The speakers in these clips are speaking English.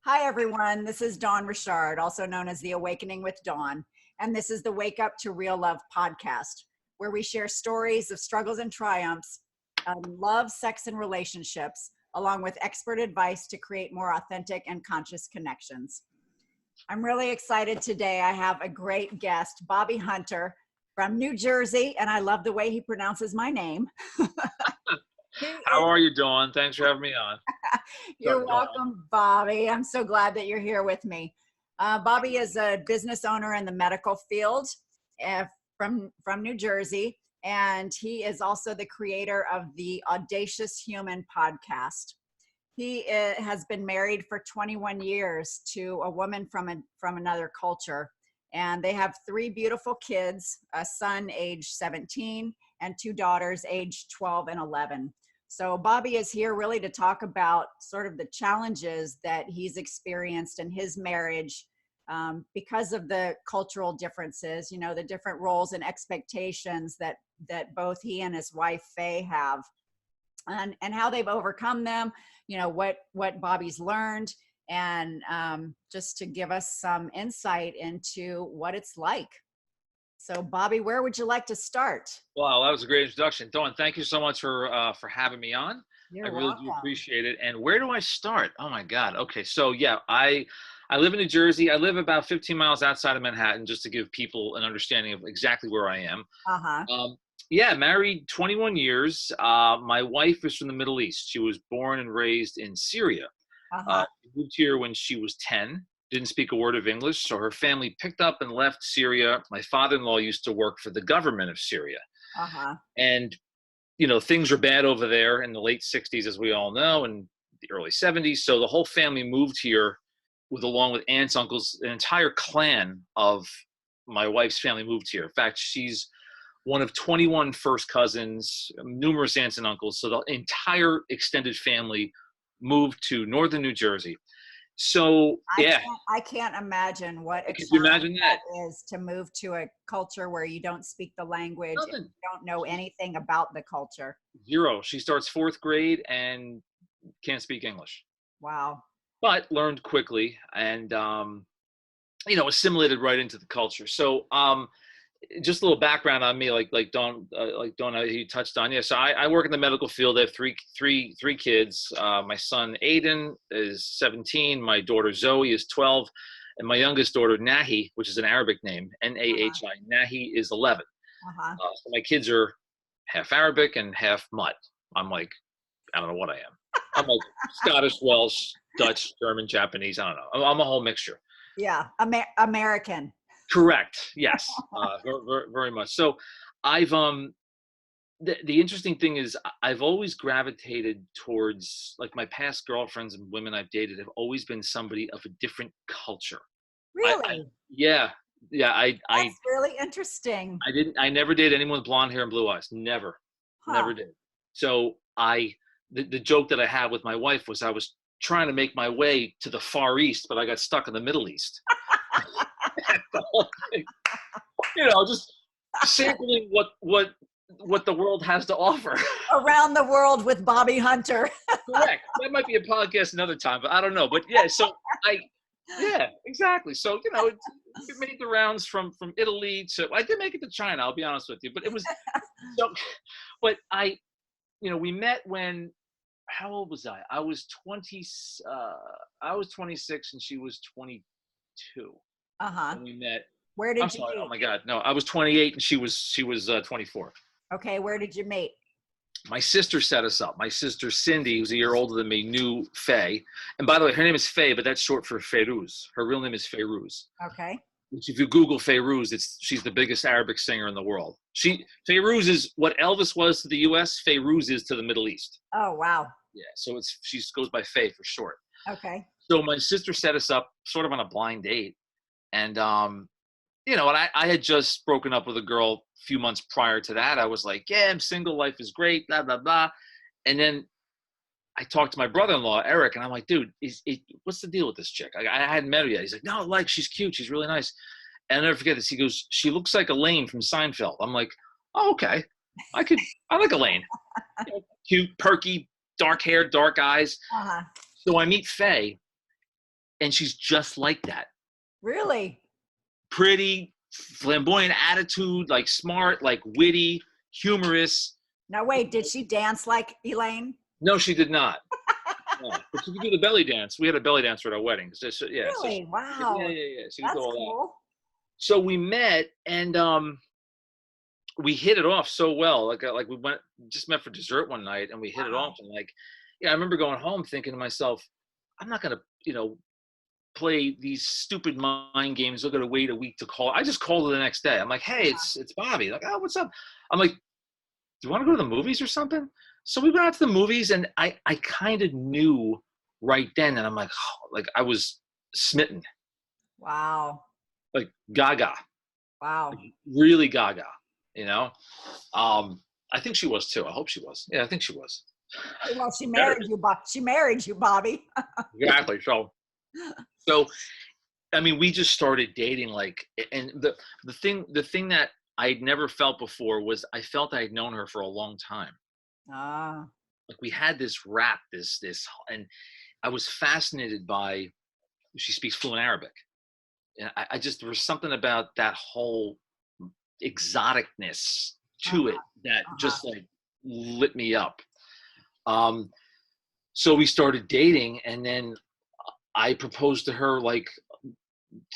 Hi, everyone. This is Dawn Richard, also known as The Awakening with Dawn. And this is the Wake Up to Real Love podcast, where we share stories of struggles and triumphs, love, sex, and relationships, along with expert advice to create more authentic and conscious connections. I'm really excited today. I have a great guest, Bobby Hunter from New Jersey, and I love the way he pronounces my name. How are you, Dawn? Thanks for having me on. You're welcome, Bobby. I'm so glad that you're here with me. Bobby is a business owner in the medical field from New Jersey, and he is also the creator of the Audacious Human podcast. He has been married for 21 years to a woman from another culture, and they have 3 beautiful kids, a son age 17 and 2 daughters age 12 and 11. So Bobby is here really to talk about sort of the challenges that he's experienced in his marriage because of the cultural differences, you know, the different roles and expectations that both he and his wife, Faye, have, and how they've overcome them, you know, what Bobby's learned, and just to give us some insight into what it's like. So, Bobby, where would you like to start? Wow, that was a great introduction. Dawn, thank you so much for having me on. You're I really welcome. do appreciate it. And where do I start? Oh my God. Okay, so yeah, I live in New Jersey. I live about 15 miles outside of Manhattan, just to give people an understanding of exactly where I am. Yeah, married 21 years. My wife is from the Middle East. She was born and raised in Syria. She moved here when she was 10. Didn't speak a word of English, so her family picked up and left Syria. My father-in-law used to work for the government of Syria. And, you know, things were bad over there in the late 60s, as we all know, and the early 70s. So the whole family moved here along with aunts, uncles, an entire clan of my wife's family moved here. In fact, she's one of 21 first cousins, numerous aunts and uncles. So the entire extended family moved to northern New Jersey. So yeah, I can't imagine what a could you challenge imagine that is to move to a culture where you don't speak the language, and you don't know anything about the culture. Zero. She starts 4th grade and can't speak English. Wow. But learned quickly and you know, assimilated right into the culture. So just a little background on me, like Dawn, you touched on. Yeah, so I work in the medical field. I have three kids. My son Aiden is 17. My daughter Zoe is 12, and my youngest daughter Nahi, which is an Arabic name, Nahi, Nahi is 11. So my kids are half Arabic and half mutt. I'm like, I don't know what I am. I'm like Scottish, Welsh, Dutch, German, Japanese. I don't know. I'm a whole mixture. Yeah, American. Correct. Yes, very much. So I've the interesting thing is I've always gravitated towards, like, my past girlfriends and women I've dated have always been somebody of a different culture. Really? Yeah. That's really interesting. I never dated anyone with blonde hair and blue eyes. Never did. So the joke that I had with my wife was I was trying to make my way to the Far East, but I got stuck in the Middle East. The whole thing, you know, just sampling what the world has to offer. Around the world with Bobby Hunter. Correct. That might be a podcast another time, but I don't know. But yeah, so yeah, exactly. So, you know, it made the rounds from Italy to, I did make it to China, I'll be honest with you, but it was so, but you know, we met when, how old was I? I was 26 and she was 22. When we met. Where did I'm you sorry, meet? oh my God, no, I was 28 and she was 24. Okay, where did you meet? My sister set us up. My sister Cindy, who's a year older than me, knew Faye. And by the way, her name is Faye, but that's short for Feiruz. Her real name is Feiruz. Okay. Which, if you Google Feiruz, she's the biggest Arabic singer in the world. Feiruz is what Elvis was to the U.S., Feiruz is to the Middle East. Oh, wow. Yeah, so she goes by Faye for short. Okay. So my sister set us up sort of on a blind date. And, you know, and I had just broken up with a girl a few months prior to that. I was like, yeah, I'm single. Life is great, blah, blah, blah. And then I talked to my brother-in-law, Eric, and I'm like, dude, what's the deal with this chick? I hadn't met her yet. He's like, no, like, she's cute. She's really nice. And I'll never forget this. He goes, she looks like Elaine from Seinfeld. I'm like, oh, okay. I like Elaine. You know, cute, perky, dark hair, dark eyes. So I meet Faye. and she's just like that. Really? Pretty, flamboyant attitude, like smart, like witty, humorous. Now wait, did she dance like Elaine? No, she did not. No, but she could do the belly dance. We had a belly dancer at our wedding. So, yeah, Really? Wow. yeah. She could That's do all cool. that. So we met, and we hit it off so well. Like we just met for dessert one night, and we hit it off. And like, yeah, I remember going home thinking to myself, I'm not gonna, play these stupid mind games. We're gonna wait a week to call. I just called her the next day. I'm like, hey, it's Bobby. Like, oh, what's up? I'm like, do you want to go to the movies or something? So we went out to the movies, and I kind of knew right then, and I'm like, oh, like I was smitten. Wow. Like gaga. Wow. Like, really gaga. I think she was too. I hope she was. Yeah, I think she was. Well, she married you, She married you, Bobby. Exactly. So, I mean, we just started dating, like, and the thing that I'd never felt before was I felt I'd known her for a long time. Like we had this rap, this, and I was fascinated by. She speaks fluent Arabic, and I just there was something about that whole exoticness to it that just like lit me up. So we started dating, and then I proposed to her like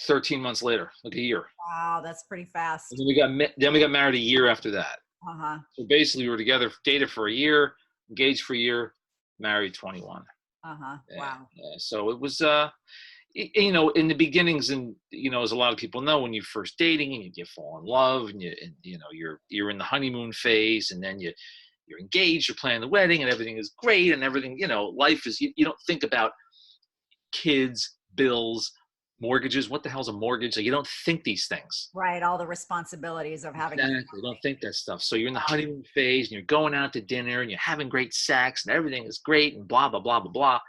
13 months later, like a year. Wow, that's pretty fast. And then we got married a year after that. So basically, we were together, dated for a year, engaged for a year, married 21. Wow. Yeah. So it was, in the beginnings, and as a lot of people know, when you're first dating and you fall in love, and you're in the honeymoon phase, and then you're engaged, you're planning the wedding, and everything is great, and everything, life is. You don't think about kids, bills, mortgages. What the hell's a mortgage? Like, you don't think these things. Right. All the responsibilities of having. Exactly. You don't think that stuff. So you're in the honeymoon phase, and you're going out to dinner, and you're having great sex, and everything is great, and blah blah blah blah blah.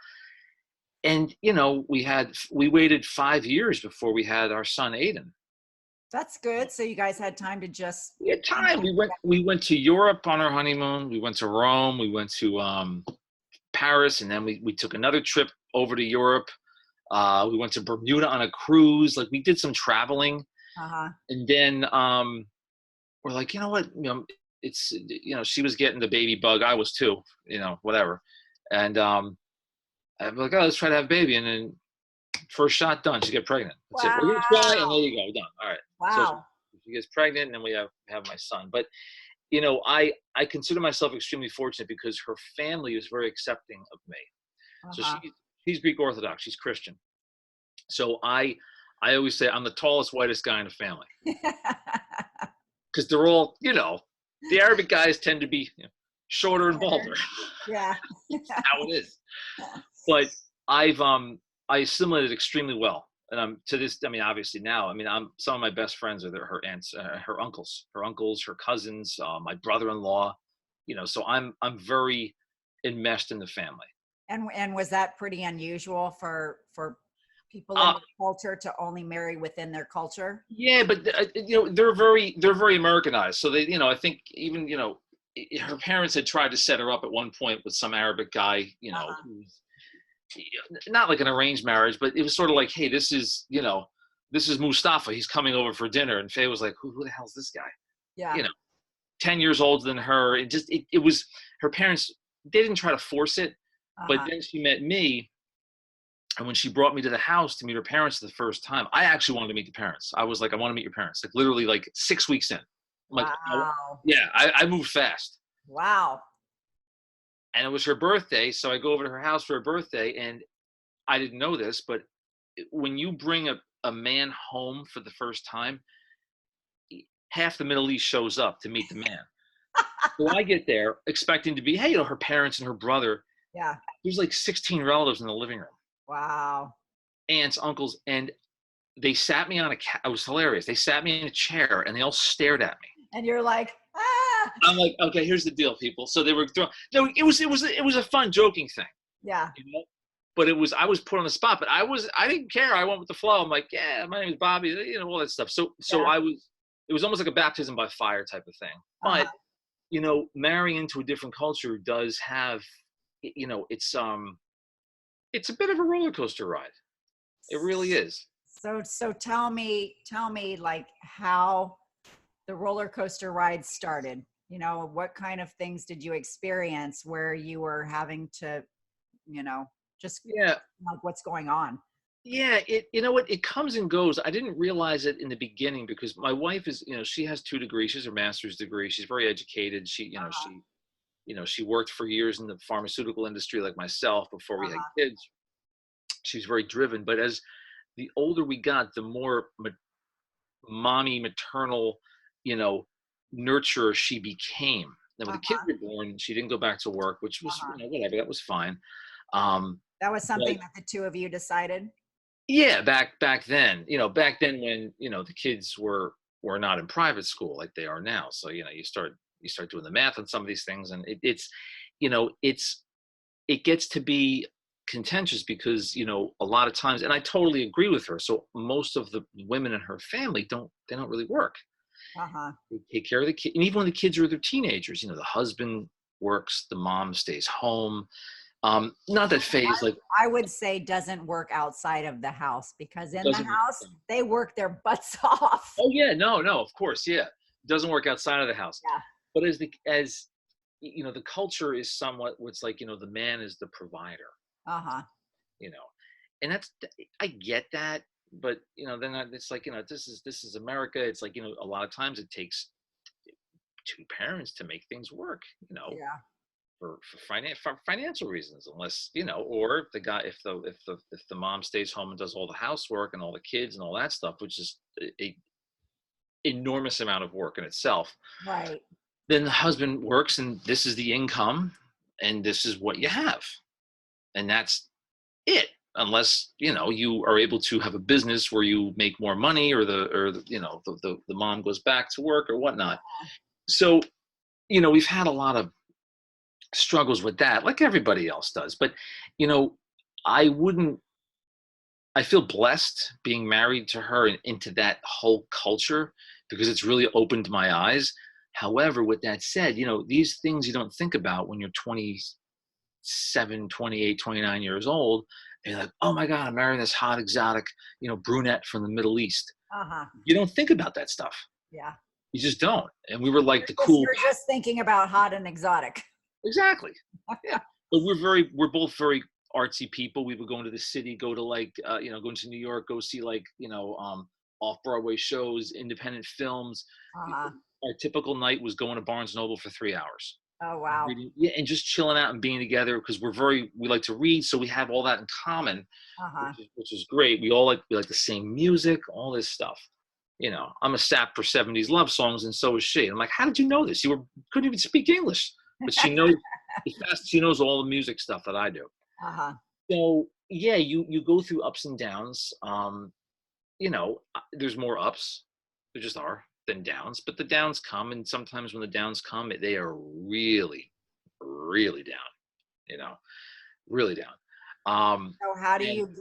And we waited 5 years before we had our son Aiden. That's good. So you guys had time to just. We had time. We went to Europe on our honeymoon. We went to Rome. We went to Paris, and then we took another trip over to Europe. We went to Bermuda on a cruise. Like, we did some traveling. And then we're like, you know what? It's she was getting the baby bug. I was too. Whatever. And I'm like, oh, let's try to have a baby. And then first shot done, she get pregnant. That's it. We're gonna try, and there you go, done. All right. Wow. So she gets pregnant, and then we have my son. But I consider myself extremely fortunate because her family is very accepting of me. So she's Greek Orthodox. She's Christian. So I always say I'm the tallest, whitest guy in the family. Because they're all, the Arabic guys tend to be shorter and balder. Yeah. That's how it is. But I assimilated extremely well. And I'm to this, obviously now, some of my best friends are her aunts, her uncles, her cousins, my brother-in-law, so I'm very enmeshed in the family. And was that pretty unusual for people in the culture to only marry within their culture? Yeah, but they're very Americanized. So they, I think even, her parents had tried to set her up at one point with some Arabic guy, who's not like an arranged marriage, but it was sort of like, hey, this is Mustafa. He's coming over for dinner. And Faye was like, who the hell's this guy? Yeah. 10 years older than her. It was her parents. They didn't try to force it, but then she met me. And when she brought me to the house to meet her parents the first time, I actually wanted to meet the parents. I was like, I want to meet your parents. Like literally like 6 weeks in. Like, wow. I moved fast. Wow. And it was her birthday, so I go over to her house for her birthday, and I didn't know this, but when you bring a man home for the first time, half the Middle East shows up to meet the man. So I get there expecting to be, hey, her parents and her brother. Yeah. There's like 16 relatives in the living room. Wow. Aunts, uncles, and they sat me on it was hilarious. They sat me in a chair, and they all stared at me. And you're like, I'm like, okay, here's the deal, people. So they were throwing. No, it was a fun, joking thing. Yeah. But I was put on the spot. But I didn't care. I went with the flow. I'm like, yeah, my name is Bobby. all that stuff. So it was almost like a baptism by fire type of thing. But marrying into a different culture does have, it's a bit of a roller coaster ride. It really is. So tell me like how the roller coaster ride started. You know, what kind of things did you experience where you were having to, you know, just Yeah. like what's going on? Yeah, you know what, it comes and goes. I didn't realize it in the beginning because my wife is, she has 2 degrees. She's her master's degree. She's very educated. Uh-huh. She worked for years in the pharmaceutical industry like myself before we had Uh-huh. kids. She's very driven. But as the older we got, the more mommy maternal, you know, nurturer she became. Now, when the kids Uh-huh. were born, she didn't go back to work, which was, Uh-huh. whatever. That was fine. Um, That was but something that the two of you decided? yeah, back then, back then when the kids were not in private school like they are now. So you start doing the math on some of these things, and it gets to be contentious because a lot of times, and I totally agree with her. So most of the women in her family don't really work. Uh-huh. They take care of the kid, and even when the kids are their teenagers, the husband works, the mom stays home. Not that phase like I would say doesn't work outside of the house because in the doesn't work. house they work their butts off. Oh yeah, no, of course, yeah. Doesn't work outside of the house. Yeah. But the culture is somewhat what's like, the man is the provider, Uh-huh. you know. And I get that, but it's like, this is America. It's like, a lot of times it takes two parents to make things work, Yeah. for financial reasons, unless, or if the guy if the mom stays home and does all the housework and all the kids and all that stuff, which is a enormous amount of work in itself. Right. Then the husband works and this is the income and this is what you have. And that's it. Unless, you are able to have a business where you make more money or the mom goes back to work or whatnot. So, we've had a lot of struggles with that, like everybody else does. But, you know, I wouldn't I feel blessed being married to her and into that whole culture because it's really opened my eyes. However, with that said, these things you don't think about when you're 27, 28, 29 years old. And you're like, oh my God, I'm marrying this hot, exotic, brunette from the Middle East. Uh-huh. You don't think about that stuff. Yeah. You just don't. And we were like the cool. You're just thinking about hot and exotic. Exactly. Yeah. But we're both very artsy people. We would go into the city, go to go into New York, go see off Broadway shows, independent films. Uh-huh. Our typical night was going to Barnes and Noble for 3 hours. Oh, wow. Reading, yeah, and just chilling out and being together because we like to read, so we have all that in common, Uh-huh. which is great. We like the same music, all this stuff. I'm a sap for 70s love songs, and so is she. I'm like, how did you know this? Couldn't even speak English, but she knows as fast as she knows all the music stuff that I do. Uh-huh. So yeah, you go through ups and downs. There's more ups, there just are, than downs, but the downs come, and sometimes when the downs come, they are really, really down. You know, really down. And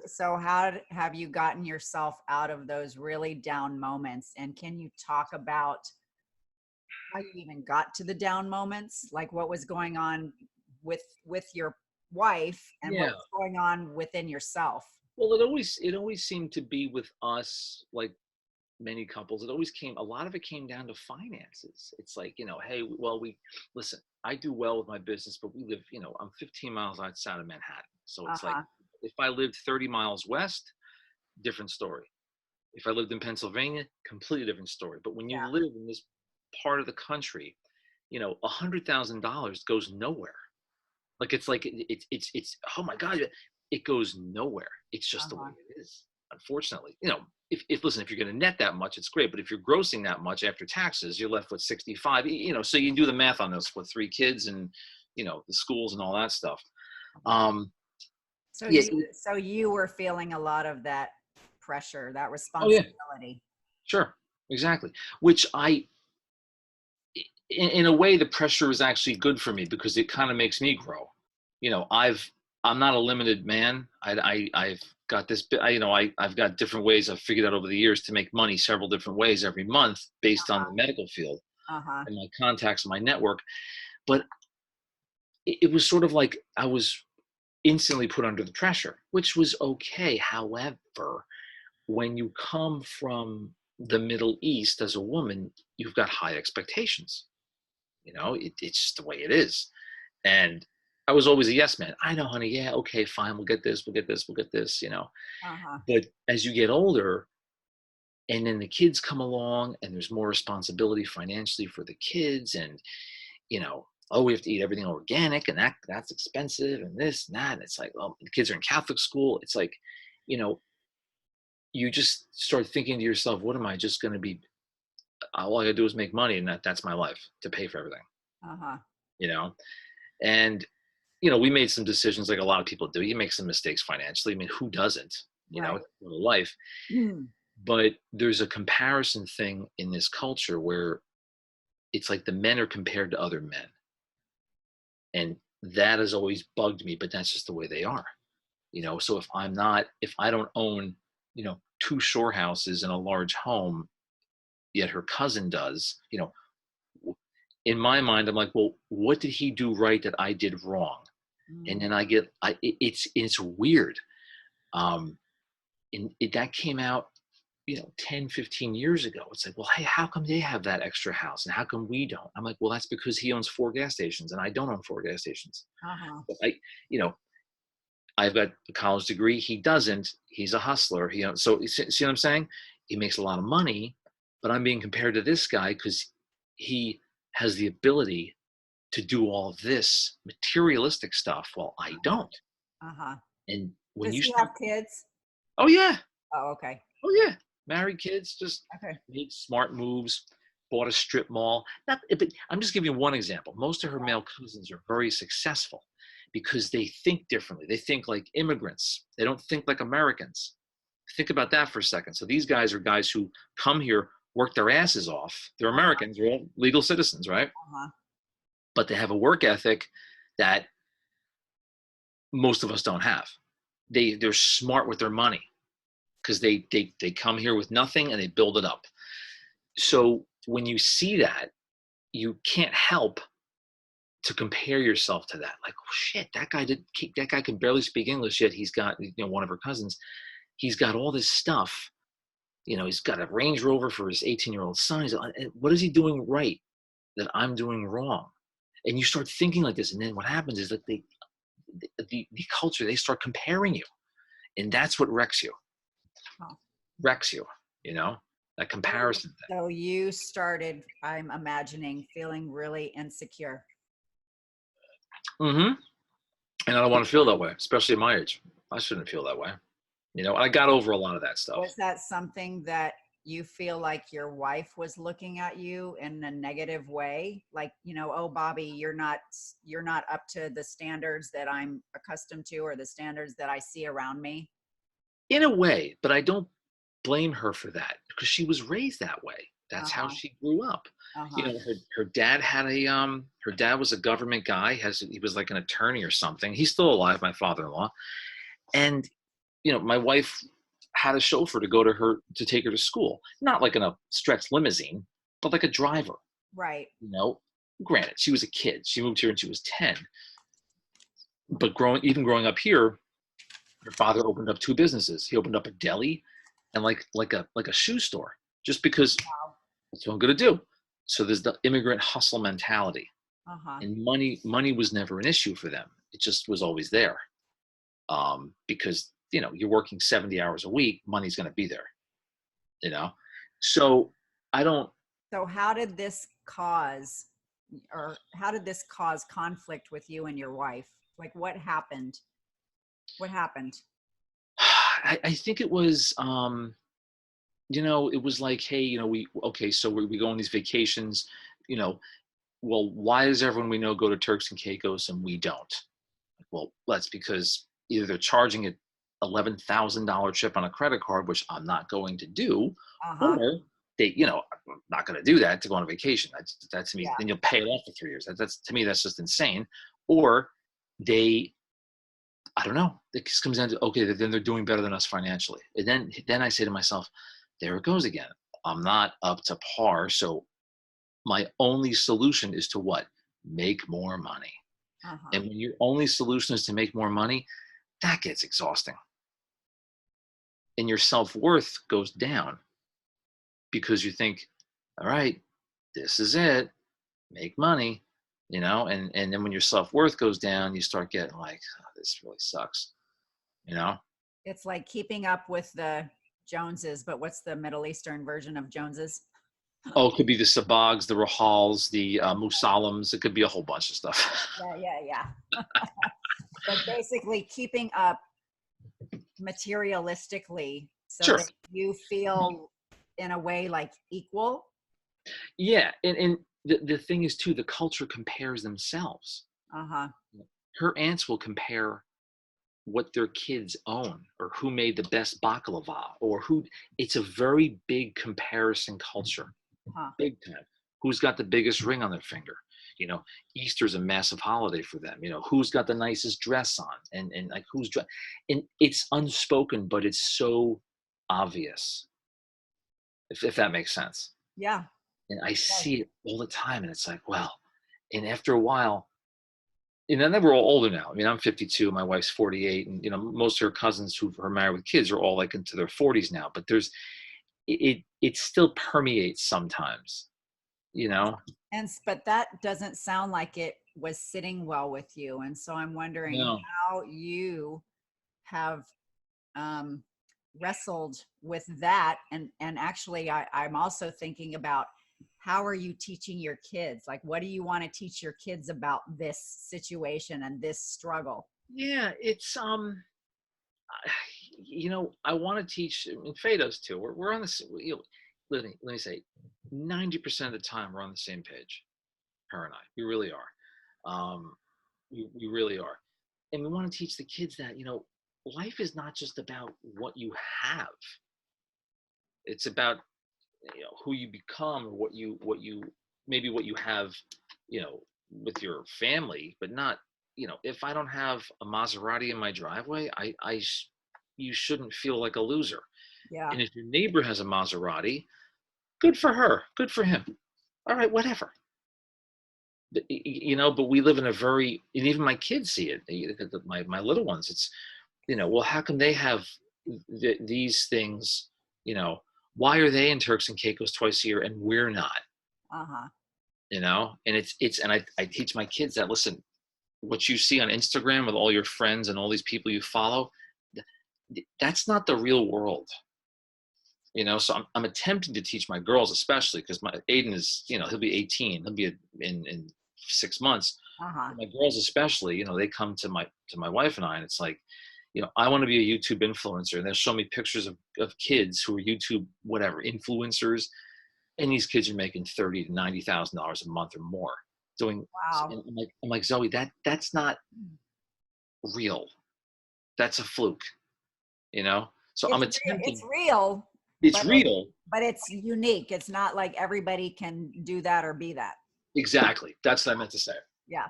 So how have you gotten yourself out of those really down moments? And can you talk about how you even got to the down moments? Like what was going on with your wife and what yeah, was going on within yourself? well, it always seemed to be with us, like many couples, a lot of it came down to finances. It's like, hey, well, we listen, I do well with my business, but we live, I'm 15 miles outside of Manhattan. So it's like, Uh-huh. if I lived 30 miles west, different story. If I lived in Pennsylvania, completely different story. But when you Yeah. live in this part of the country, $100,000 goes nowhere. Like it's oh my God, it goes nowhere. It's just the way Uh-huh. it is. Unfortunately, if listen, if you're going to net that much, it's great. But if you're grossing that much after taxes, you're left with 65. So you do the math on this with 3 kids and the schools and all that stuff. So Yeah. you were feeling a lot of that pressure, that Oh yeah. responsibility. Sure. Exactly. Which in a way, the pressure is actually good for me because it kind of makes me grow. I'm not a limited man. I've got this, I've got different ways I've figured out over the years to make money several different ways every month based on the medical field Uh-huh. and my contacts and my network. But it was sort of like instantly put under the pressure, which was okay. However, when you come from the Middle East as a woman, you've got high expectations. It's just the way it is. And I was always a yes man. I know, honey. Yeah, okay, fine. We'll get this. We'll get this. We'll get this. Uh-huh. But as you get older, and then the kids come along, and there's more responsibility financially for the kids, and oh, we have to eat everything organic, and that's expensive, and this and that. And it's like, well, the kids are in Catholic school. It's like, you know, you just start thinking to yourself, what am I just going to be? All I gotta do is make money, and that's my life to pay for everything. Uh-huh. And we made some decisions like a lot of people do. You make some mistakes financially. I mean, who doesn't? Right. It's life. But there's a comparison thing in this culture where it's like the men are compared to other men. And that has always bugged me, but that's just the way they are. So if I don't own, two shore houses and a large home, yet her cousin does, in my mind, I'm like, well, what did he do right that I did wrong? And then it's weird. That came out, 10, 15 years ago. It's like, well, hey, how come they have that extra house and how come we don't? I'm like, well, that's because he owns 4 gas stations and I don't own 4 gas stations. Uh-huh. But I've got a college degree. He doesn't. He's a hustler. So see what I'm saying? He makes a lot of money, but I'm being compared to this guy because he has the ability to do all of this materialistic stuff while I don't. Uh-huh. And when Does you he have kids? Oh yeah. Oh, okay. Oh yeah. Married kids, just made smart moves, bought a strip mall. But I'm just giving you one example. Most of her male cousins are very successful because they think differently. They think like immigrants. They don't think like Americans. Think about that for a second. So these guys are guys who come here, work their asses off. They're Americans, they're all legal citizens, right? Uh-huh. But they have a work ethic that most of us don't have. They're smart with their money because they come here with nothing and they build it up. So when you see that, you can't help to compare yourself to that. Like, oh, shit, that guy can barely speak English, yet he's got, one of her cousins, he's got all this stuff. He's got a Range Rover for his 18-year-old son. What is he doing right that I'm doing wrong? And you start thinking like this, and then what happens is that the culture, they start comparing you, and that's what wrecks you. Wrecks you, that comparison thing. So you started, I'm imagining, feeling really insecure. And I don't want to feel that way, especially at my age. I shouldn't feel that way. I got over a lot of that stuff. Was that something that you feel like your wife was looking at you in a negative way? Like, oh, Bobby, you're not up to the standards that I'm accustomed to or the standards that I see around me? In a way, but I don't blame her for that because she was raised that way. That's how she grew up. Her dad had her dad was a government guy. He was like an attorney or something. He's still alive, my father-in-law. And my wife had a chauffeur to take her to school, not like in a stretch limousine, but like a driver. Right. Granted, she was a kid. She moved here when she was 10. But growing up here, her father opened up 2 businesses. He opened up a deli and like a shoe store, just because that's what I'm going to do. So there's the immigrant hustle mentality, and money was never an issue for them. It just was always there, because you're working 70 hours a week, money's going to be there, so I don't. So how did this cause conflict with you and your wife? Like, what happened? I think it was, it was like, hey, so we go on these vacations, well, why does everyone we know go to Turks and Caicos and we don't? Well, that's because either they're charging an $11,000 trip on a credit card, which I'm not going to do, or they, I'm not going to do that to go on a vacation. That's to me. Then you'll pay it off for 3 years. That's to me, that's just insane. Or I don't know. It just comes down to, okay, then they're doing better than us financially. And then I say to myself, there it goes again. I'm not up to par. So my only solution is to what? Make more money. And when your only solution is to make more money, that gets exhausting. And your self-worth goes down because you think, all right, this is it, make money, and then when your self-worth goes down, you start getting like, oh, this really sucks, you know? It's like keeping up with the Joneses, but what's the Middle Eastern version of Joneses? Oh, it could be the sabags, the rahals, the musalims. It could be a whole bunch of stuff. Yeah. But basically keeping up materialistically so Sure. that you feel in a way like equal. Yeah, and the thing is too, the culture compares themselves. Uh-huh. Her aunts will compare what their kids own or who made the best baklava or who. It's a very big comparison culture, Huh. big time. Who's got the biggest ring on their finger? Easter's a massive holiday for them. Who's got the nicest dress on, and like and it's unspoken, but it's so obvious. If that makes sense. Yeah. And I Yes. see it all the time, and it's like, well, and after a while, then we're all older now. I mean, I'm 52, my wife's 48, and most of her cousins who are married with kids are all like into their 40s now. But it still permeates sometimes, you know. But that doesn't sound like it was sitting well with you. And so I'm wondering No. how you have um, wrestled with that. And actually, I'm also thinking about how are you teaching your kids? Like, what do you want to teach your kids about this situation and this struggle? Yeah, it's I want to teach, and Faye does too. We're on this. Let me say, 90% of the time we're on the same page. Her and I, we really are. We really are, and we want to teach the kids that life is not just about what you have. It's about who you become, or what you maybe what you have, with your family, but not. If I don't have a Maserati in my driveway, you shouldn't feel like a loser. Yeah. And if your neighbor has a Maserati, good for her, good for him. All right, whatever. But we live in a very, and even my kids see it. My little ones, it's, well, how come they have these things? You know, why are they in Turks and Caicos twice a year and we're not? Uh-huh. And I teach my kids that, listen, what you see on Instagram with all your friends and all these people you follow, that's not the real world. So I'm attempting to teach my girls, especially because my Aiden is, he'll be 18, he'll be in 6 months. Uh-huh. My girls especially, they come to my wife and I, and it's like, I want to be a YouTube influencer, and they'll show me pictures of kids who are YouTube whatever influencers, and these kids are making $30,000 to $90,000 a month or more doing. Wow. And I'm like, Zoe, that's not real. That's a fluke, So I'm It's attempting. real, It's but real. it's unique. It's not like everybody can do that or be that. Exactly. That's what I meant to say. Yeah.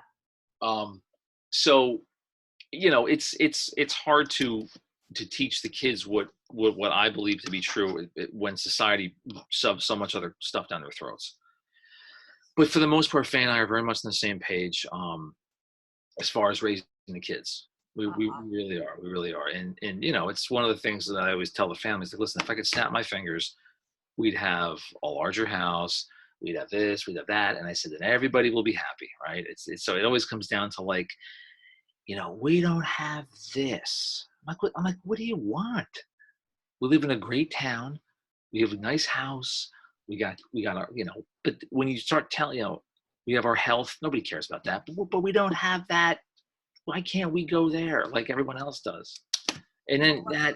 So it's hard to teach the kids what I believe to be true when society shoves so much other stuff down their throats. But for the most part, Faye and I are very much on the same page as far as raising the kids. We Uh-huh. really are. We really are. And it's one of the things that I always tell the families, like, listen, if I could snap my fingers, we'd have a larger house, we'd have this, we'd have that. And I said, and everybody will be happy, right? So it always comes down to like, we don't have this. I'm like, what do you want? We live in a great town. We have a nice house. We got our, but when you start telling, we have our health, nobody cares about that. But we don't have that. Why can't we go there like everyone else does? And then that.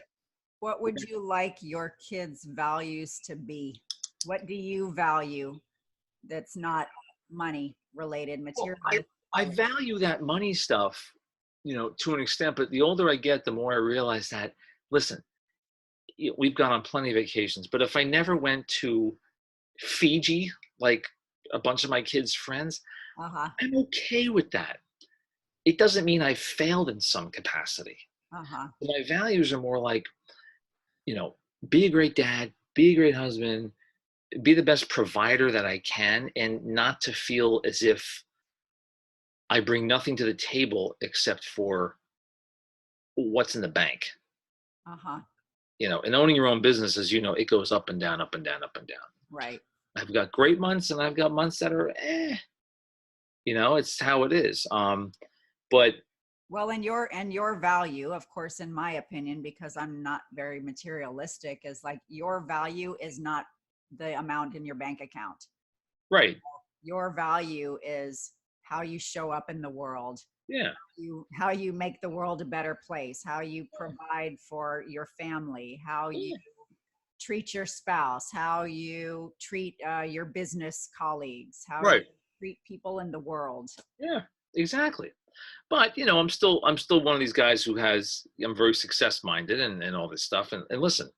What would you like your kids' values to be? What do you value that's not money related, Well, material? I value that money stuff, to an extent, but the older I get, the more I realize that, listen, we've gone on plenty of vacations, but if I never went to Fiji, like a bunch of my kids' friends, Uh-huh. I'm okay with that. It doesn't mean I failed in some capacity. Uh-huh. My values are more like, be a great dad, be a great husband, be the best provider that I can, and not to feel as if I bring nothing to the table except for what's in the bank. Uh-huh. You know, and owning your own business, as you know, it goes up and down, up and down, up and down. Right. I've got great months and I've got months that are, you know, it's how it is. But Well, and your value, of course, in my opinion, because I'm not very materialistic, is like your value is not the amount in your bank account. right. Your value is how you show up in the world, Yeah. how you make the world a better place, how you provide for your family, how you Yeah. treat your spouse, how you treat your business colleagues, how you Right. treat people in the world. Yeah. Exactly. But you know, I'm still one of these guys who I'm very success minded and all this stuff. And listen,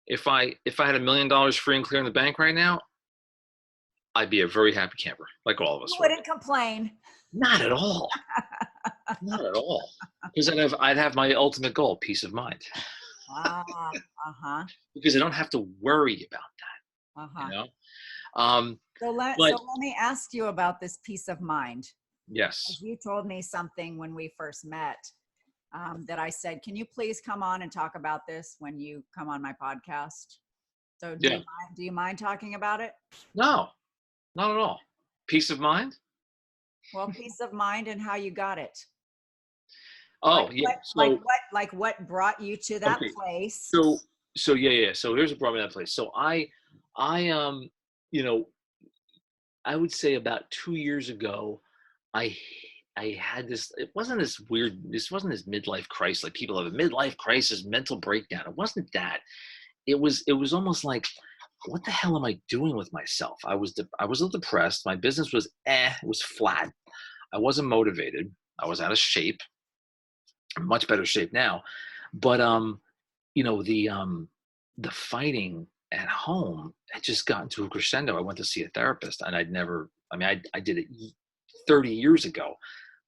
if I had $1 million free and clear in the bank right now, I'd be a very happy camper, like all of You us would. wouldn't complain. Not at all. Not at all. Because I'd have my ultimate goal, peace of mind. Ah, uh-huh, Because I don't have to worry about that, uh-huh. you know? Um, So but let me ask you about this peace of mind. yes. As you told me something when we first met, that I said, can you please come on and talk about this when you come on my podcast? So Yeah. do you mind talking about it? No, not at all. Peace of mind? Well, peace of mind and how you got it. Like Oh, yeah. what, like So, what, like what brought you to that okay. place? So yeah. So here's what brought me to that place. So you know, I would say about 2 years ago, I I had this. It wasn't this weird. This wasn't this midlife crisis. Like people have a midlife crisis, mental breakdown. It wasn't that. It was almost like, what the hell am I doing with myself? I was a little depressed. My business was it was flat. I wasn't motivated. I was out of shape. I'm much better shape now. But you know, the fighting at home had just gotten to a crescendo. I went to see a therapist, and I mean, I did it 30 years ago,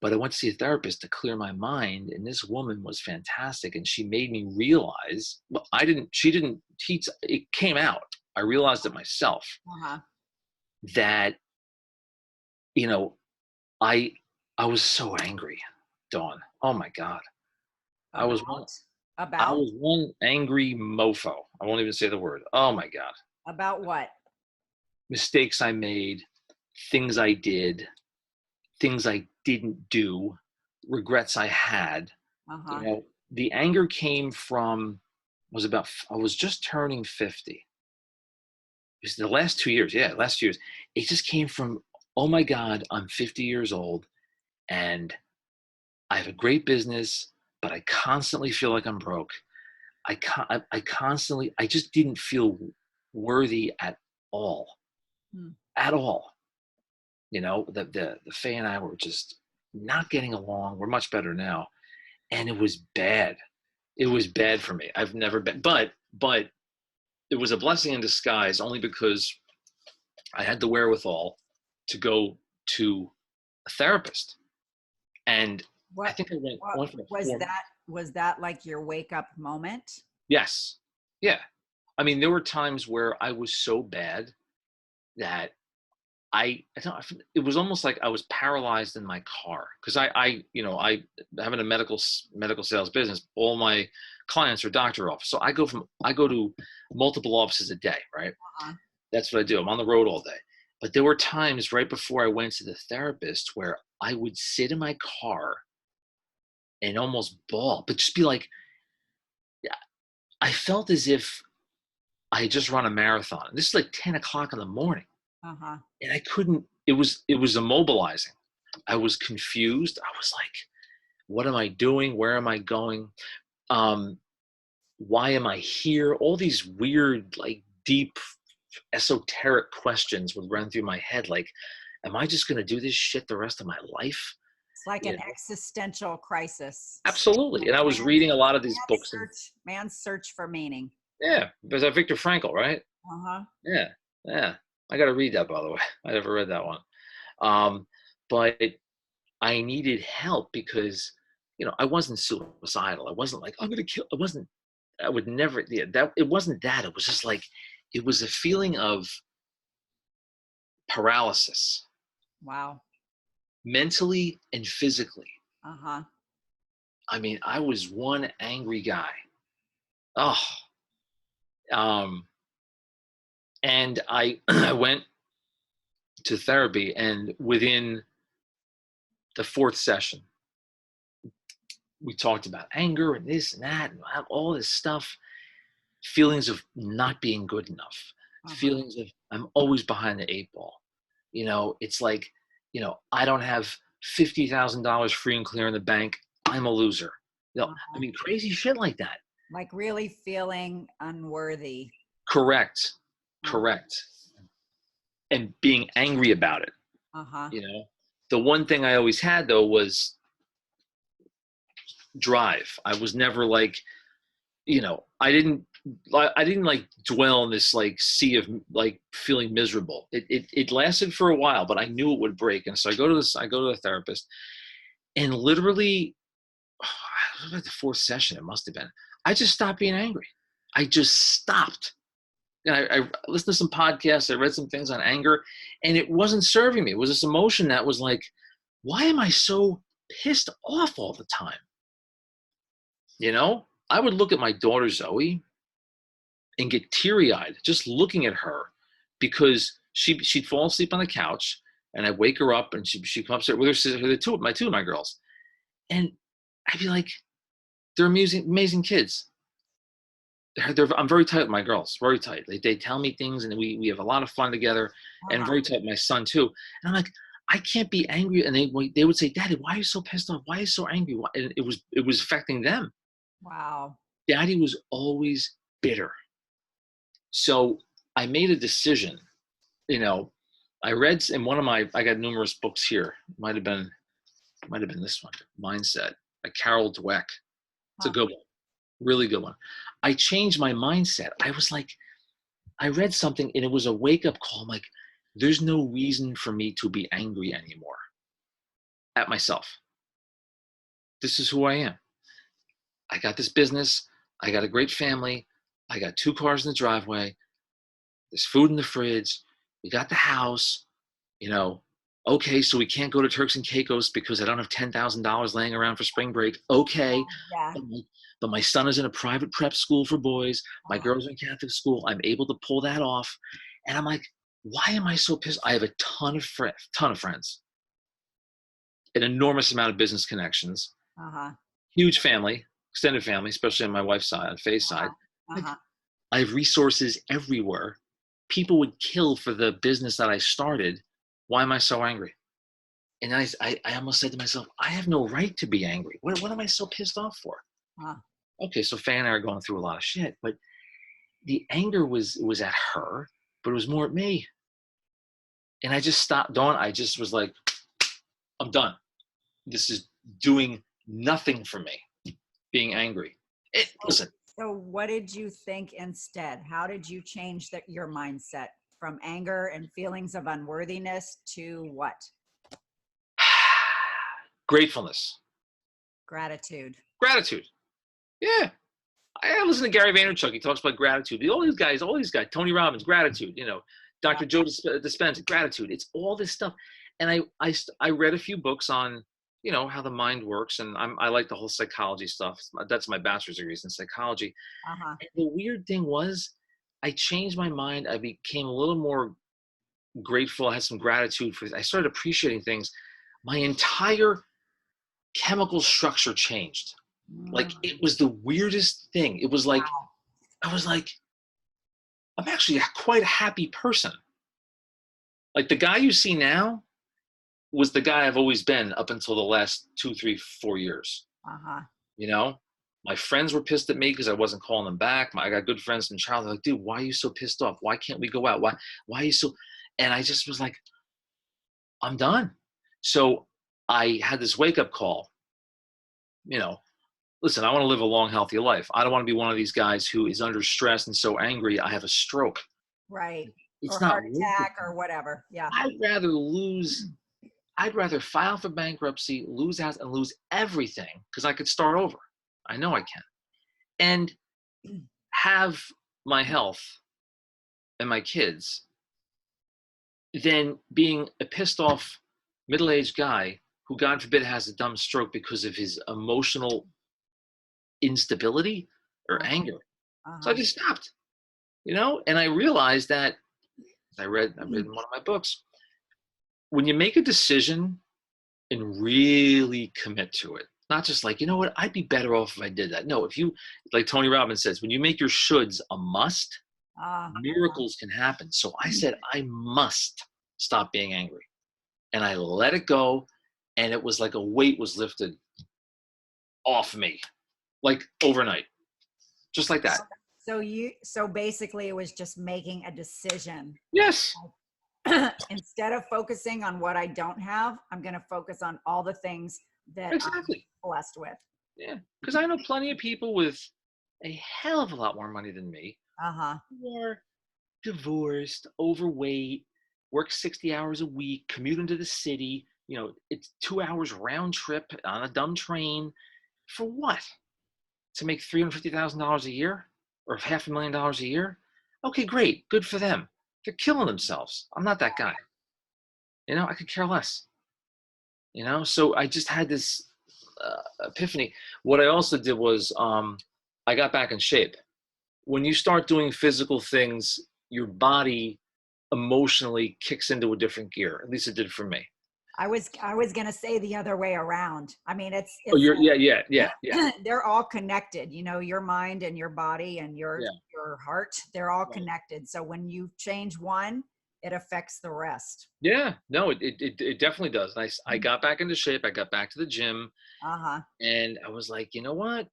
but I went to see a therapist to clear my mind. And this woman was fantastic. And she made me realize, well, she didn't teach, it came out. I realized it myself Uh-huh. that, you know, I, I was so angry, Dawn. Oh my God. I was one, About, I about, was one angry mofo. I won't even say the word. Oh my God. about what? Mistakes I made, things I did, things I didn't do, regrets I had. You Uh-huh. know, the anger came from I was just turning 50. It was the last 2 years, yeah, last 2 years. It just came from, oh my God, I'm 50 years old and I have a great business, but I constantly feel like I'm broke. I constantly, I just didn't feel worthy all, Hmm. at all. You know, the Faye and I were just not getting along. We're much better now, and it was bad. It was bad for me. I've never been, but it was a blessing in disguise, only because I had the wherewithal to go to a therapist, and I What, think I what went for was 4 months. that? Was that like your wake up moment? Yes, yeah. I mean, there were times where I was so bad that I don't, it was almost like I was paralyzed in my car because you know, I having a medical sales business. All my clients are doctor office, so I go to multiple offices a day, right? Uh-huh. That's what I do. I'm on the road all day. But there were times right before I went to the therapist where I would sit in my car and almost bawl, but just be like, I felt as if I had just run a marathon. This is like 10 o'clock in the morning, Uh-huh. and I couldn't. It was immobilizing. I was confused. I was like, what am I doing? Where am I going? Um, why am I here? All these weird, like deep, esoteric questions would run through my head. Like, am I just going to do this shit the rest of my life? It's like You an know, existential crisis. absolutely. And I was reading a lot of these books, and Man's search for meaning. yeah, there's that Viktor Frankl, right? Uh-huh. Yeah, yeah. I got to read that, by the way. I never read that one. But I needed help because, you know, I wasn't suicidal. I wasn't like, I'm gonna kill. I would never. Yeah, that it wasn't that. It was just like, it was a feeling of paralysis, Wow. mentally and physically. Uh-huh. I mean, I was one angry guy. Oh, um, and I I went to therapy, and within the fourth session, we talked about anger and this and that and all this stuff, feelings of not being good enough, feelings of I'm always behind the eight ball. It's like, I don't have $50,000 free and clear in the bank. I'm a loser. I mean, crazy shit like that. Like really feeling unworthy. Correct. Correct. And being angry about it. The one thing I always had though was drive. I was never like, I didn't like dwell in this like sea of like feeling miserable. It lasted for a while, but I knew it would break. And so I go to the therapist, and literally about the fourth session, it must have been, I just stopped being angry. I just stopped. And I listened to some podcasts, I read some things on anger, and it wasn't serving me. It was this emotion that was like, why am I so pissed off all the time? I would look at my daughter Zoe and get teary-eyed just looking at her, because she'd fall asleep on the couch, and I'd wake her up, and she'd come upstairs with her sister, two of my girls, and I'd be like, they're amazing kids. I'm very tight with my girls, very tight. They tell me things, and we have a lot of fun together, and very tight with my son too. And I'm like, I can't be angry. And they would say, Daddy, why are you so pissed off? Why are you so angry? And it was affecting them. Wow. Daddy was always bitter. So I made a decision. I read in I got numerous books here. Might have been this one, Mindset, by Carol Dweck. It's a good one, really good one. I changed my mindset. I was like, I read something, and it was a wake-up call. I'm like, there's no reason for me to be angry anymore at myself. This is who I am. I got this business. I got a great family. I got 2 cars in the driveway. There's food in the fridge. We got the house. Okay, so we can't go to Turks and Caicos because I don't have $10,000 laying around for spring break. Okay. Yeah. But my son is in a private prep school for boys. My girls are in Catholic school. I'm able to pull that off. And I'm like, why am I so pissed? I have a ton of friends, an enormous amount of business connections, huge family, extended family, especially on my wife's side, on Faye's side. I have resources everywhere. People would kill for the business that I started. Why am I so angry? And I almost said to myself, I have no right to be angry. What am I so pissed off for? Okay, so Faye and I are going through a lot of shit, but the anger was at her, but it was more at me. And I just stopped. I just was like, I'm done. This is doing nothing for me, being angry. Listen. So what did you think instead? How did you change your mindset from anger and feelings of unworthiness to what? Gratefulness. Gratitude. Yeah. I listen to Gary Vaynerchuk. He talks about gratitude. All these guys, Tony Robbins, gratitude, Dr. Joe Dispenza, gratitude. It's all this stuff. And I read a few books on, how the mind works. And I like the whole psychology stuff. That's my bachelor's degree in psychology. And the weird thing was, I changed my mind. I became a little more grateful. I had some gratitude I started appreciating things. My entire chemical structure changed. Like, it was the weirdest thing. It was like, I was like, I'm actually quite a happy person. Like, the guy you see now was the guy I've always been up until the last 2, 3, 4 years. My friends were pissed at me because I wasn't calling them back. I got good friends from childhood. Like, dude, why are you so pissed off? Why can't we go out? Why are you so? And I just was like, I'm done. So I had this wake-up call. Listen, I want to live a long, healthy life. I don't want to be one of these guys who is under stress and so angry I have a stroke. Right. It's or not heart attack or whatever. Yeah. I'd rather file for bankruptcy, lose house, and lose everything because I could start over. I know I can. And have my health and my kids than being a pissed off middle-aged guy who, God forbid, has a dumb stroke because of his emotional instability or Uh-huh. anger. So I Uh-huh. just stopped, and I realized that I read in one of my books, when you make a decision and really commit to it, not just like, you know what, I'd be better off if I did that. No, if you, like Tony Robbins says, when you make your shoulds a must, Uh-huh. miracles can happen. So I said, I must stop being angry. And I let it go. And it was like a weight was lifted off me, like overnight, just like that. So basically it was just making a decision. Yes, Instead of focusing on what I don't have, I'm going to focus on all the things that I'm exactly. blessed with. Yeah. Because I know plenty of people with a hell of a lot more money than me Uh-huh. who are divorced, overweight, work 60 hours a week, commute into the city. It's 2 hours round trip on a dumb train. For what? To make $350,000 a year or $500,000 a year? Okay, great. Good for them. They're killing themselves. I'm not that guy. I could care less. So I just had this epiphany. What I also did was I got back in shape. When you start doing physical things, your body emotionally kicks into a different gear. At least it did for me. I was going to say the other way around. I mean, Oh, it's yeah. they're all connected, your mind and your body and your Yeah. your heart, they're all Right. connected. So when you change one, it affects the rest. Yeah, no, it definitely does. And I got back into shape. I got back to the gym, Uh-huh. and I was like, you know what?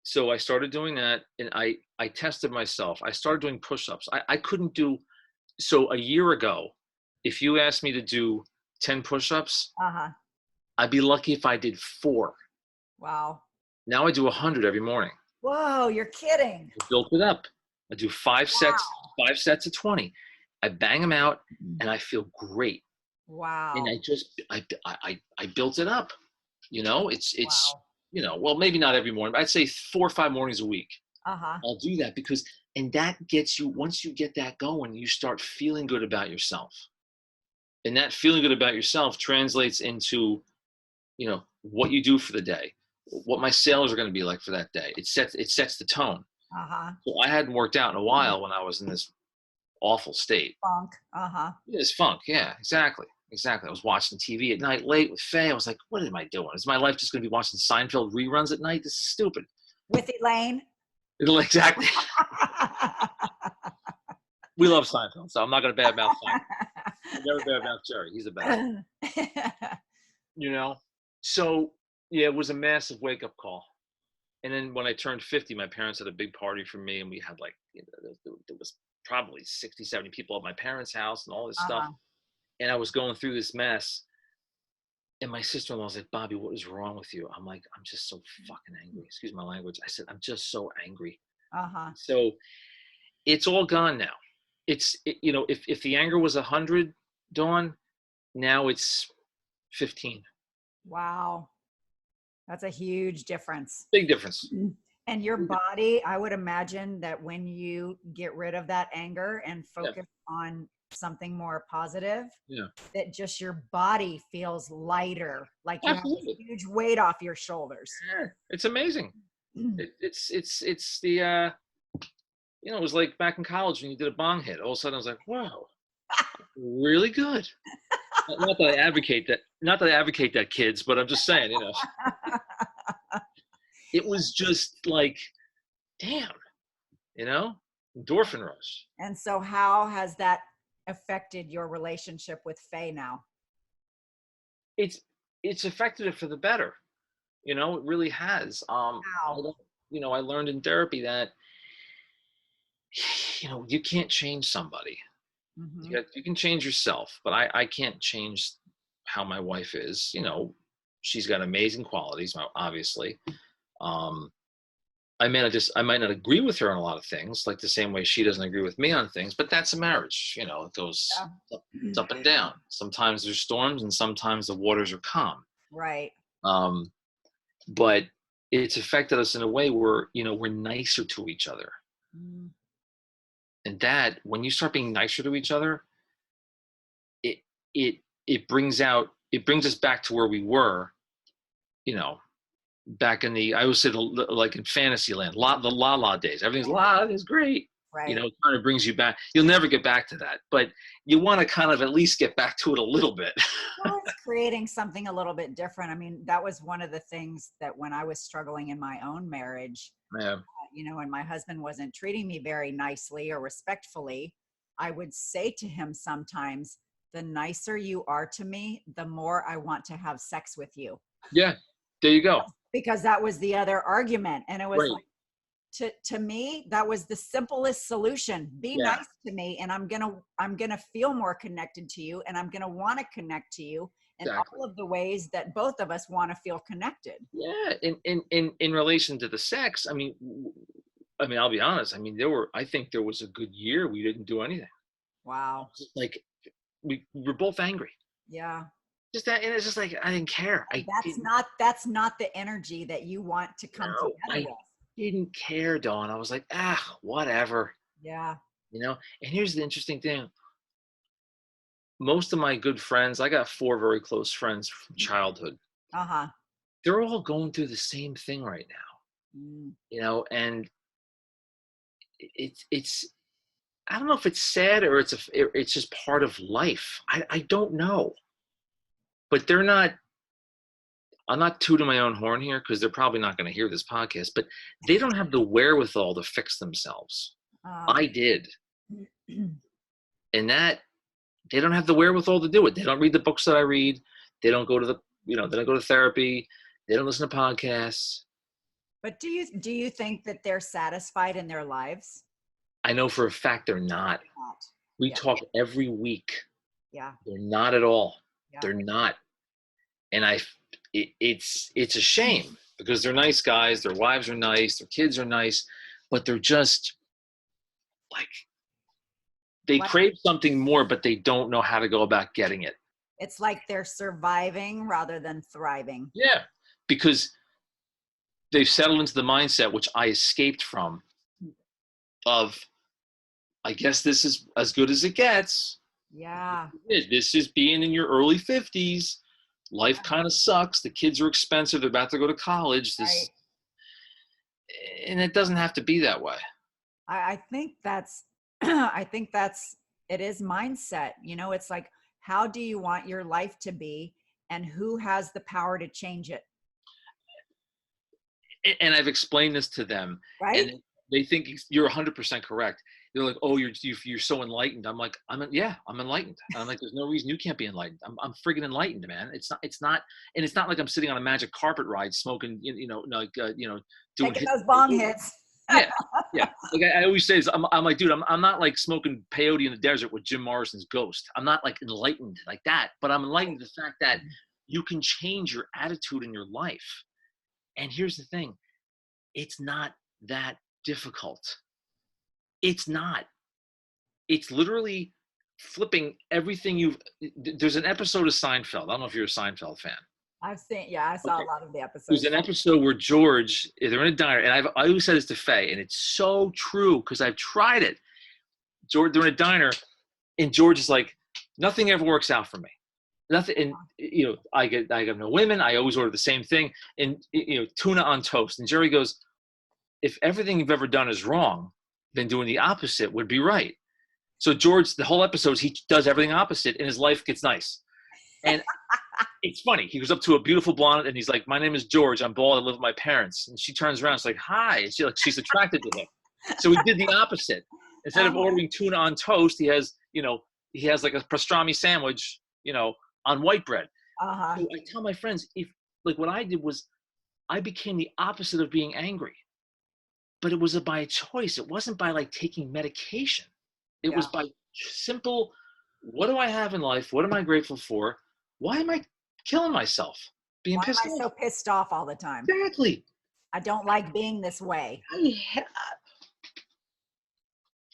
So I started doing that, and I tested myself. I started doing push-ups. I couldn't do. So a year ago, if you asked me to do 10 push-ups, Uh-huh. I'd be lucky if I did 4. Wow. Now I do 100 every morning. Whoa, you're kidding. I built it up. I do 5 sets, Wow. 5 sets of 20. I bang them out, and I feel great. And Wow. I built it up. It's Wow. well, maybe not every morning, but I'd say 4 or 5 mornings a week. Uh-huh. I'll do that and that gets you, once you get that going, you start feeling good about yourself. And that feeling good about yourself translates into, what you do for the day, what my sales are going to be like for that day. It sets the tone. Uh-huh. So I hadn't worked out in a while when I was in this awful state. Funk. Uh-huh. It's funk. Yeah, exactly. Exactly. I was watching TV at night late with Faye. I was like, what am I doing? Is my life just going to be watching Seinfeld reruns at night? This is stupid. With Elaine. Exactly. We love Seinfeld, so I'm not going to badmouth Seinfeld. I'm never badmouth Jerry. He's the best. So yeah, it was a massive wake-up call. And then when I turned 50, my parents had a big party for me, and we had there was probably 60, 70 people at my parents' house and all this stuff. Uh-huh. And I was going through this mess. And my sister-in-law was like, Bobby, what is wrong with you? I'm like, I'm just so fucking angry. Excuse my language. I said, I'm just so angry. Uh-huh. So it's all gone now. If the anger was 100, Dawn, now it's 15. Wow. That's a huge difference. Big difference. And your body, I would imagine that when you get rid of that anger and Yeah. focus on something more positive, Yeah. that just your body feels lighter, like you have Absolutely. this huge weight off your shoulders. Yeah. It's amazing. It's the it was like back in college when you did a bong hit. All of a sudden I was like, wow, really good. Not that I advocate that, kids, but I'm just saying, it was just like, damn, endorphin rush. And so how has that affected your relationship with Faye now? It's affected it for the better. It really has. How? I learned in therapy that, you can't change somebody. Mm-hmm. You can change yourself, but I can't change how my wife is. She's got amazing qualities, obviously. I might not agree with her on a lot of things, like the same way she doesn't agree with me on things, but that's a marriage. It goes it's up and down. Sometimes there's storms and sometimes the waters are calm. Right. But it's affected us in a way where, we're nicer to each other. Mm. And that, when you start being nicer to each other, it brings us back to where we were, back in I always say like in Fantasyland, the la la days. Everything's la is great. Right. It kind of brings you back. You'll never get back to that, but you want to kind of at least get back to it a little bit. Well, it's creating something a little bit different. I mean, that was one of the things that when I was struggling in my own marriage, Yeah. And my husband wasn't treating me very nicely or respectfully, I would say to him sometimes, the nicer you are to me, the more I want to have sex with you. Yeah. There you go. Because that was the other argument. And it was right. like, to me, that was the simplest solution. Be nice to me, and I'm gonna feel more connected to you, and I'm gonna want to connect to you in all of the ways that both of us want to feel connected. Yeah, in relation to the sex, I mean, I'll be honest. I mean, I think there was a good year we didn't do anything. Wow. Like we were both angry. Yeah. Just that, and it's just like I didn't care. That's not the energy that you want to come together with. Didn't care, Dawn. I was like, whatever. Yeah. And here's the interesting thing. Most of my good friends, I got 4 very close friends from childhood. Uh-huh. They're all going through the same thing right now. And it's I don't know if it's sad or it's just part of life. I don't know. But I'm not tooting my own horn here because they're probably not going to hear this podcast, but they don't have the wherewithal to fix themselves. I did. And that they don't have the wherewithal to do it. They don't read the books that I read. They don't go to they don't go to therapy. They don't listen to podcasts. But do you think that they're satisfied in their lives? I know for a fact they're not. We talk every week. Yeah. They're not at all. Yeah. They're not. And it's a shame because they're nice guys. Their wives are nice. Their kids are nice, but they're just like, they crave something more, but they don't know how to go about getting it. It's like they're surviving rather than thriving. Yeah, because they've settled into the mindset, which I escaped from, of, I guess this is as good as it gets. Yeah. This is being in your early 50s. Life kind of sucks. The kids are expensive. They're about to go to college. And it doesn't have to be that way. I think that's, it is mindset. It's like, how do you want your life to be and who has the power to change it? And I've explained this to them. Right. And they think you're 100% correct. They're like, oh, you're so enlightened. I'm like, I'm enlightened. I'm like, there's no reason you can't be enlightened. I'm friggin' enlightened, man. It's not, and it's not like I'm sitting on a magic carpet ride smoking, doing taking those bong hits. Yeah. Like I always say, I'm like, dude, I'm not like smoking peyote in the desert with Jim Morrison's Ghost. I'm not like enlightened like that, but I'm enlightened to the fact that you can change your attitude in your life. And here's the thing, it's not that difficult. It's not. It's literally flipping everything there's an episode of Seinfeld. I don't know if you're a Seinfeld fan. I saw a lot of the episodes. There's an episode where George, they're in a diner, and I always said this to Faye, and it's so true because I've tried it. They're in a diner, and George is like, nothing ever works out for me. Nothing, and I got no women. I always order the same thing, and tuna on toast. And Jerry goes, if everything you've ever done is wrong, then doing the opposite would be right. So George, the whole episode, he does everything opposite, and his life gets nice. And it's funny. He goes up to a beautiful blonde, and he's like, "My name is George. I'm bald. I live with my parents." And she turns around. She's like, "Hi." And she's attracted to him. So he did the opposite. Instead of ordering tuna on toast, he has like a pastrami sandwich, on white bread. So I tell my friends, what I did was, I became the opposite of being angry. But it was by choice. It wasn't by like taking medication. It was by simple, what do I have in life? What am I grateful for? Why am I killing myself? Why am I so pissed off all the time? Exactly. I don't like being this way.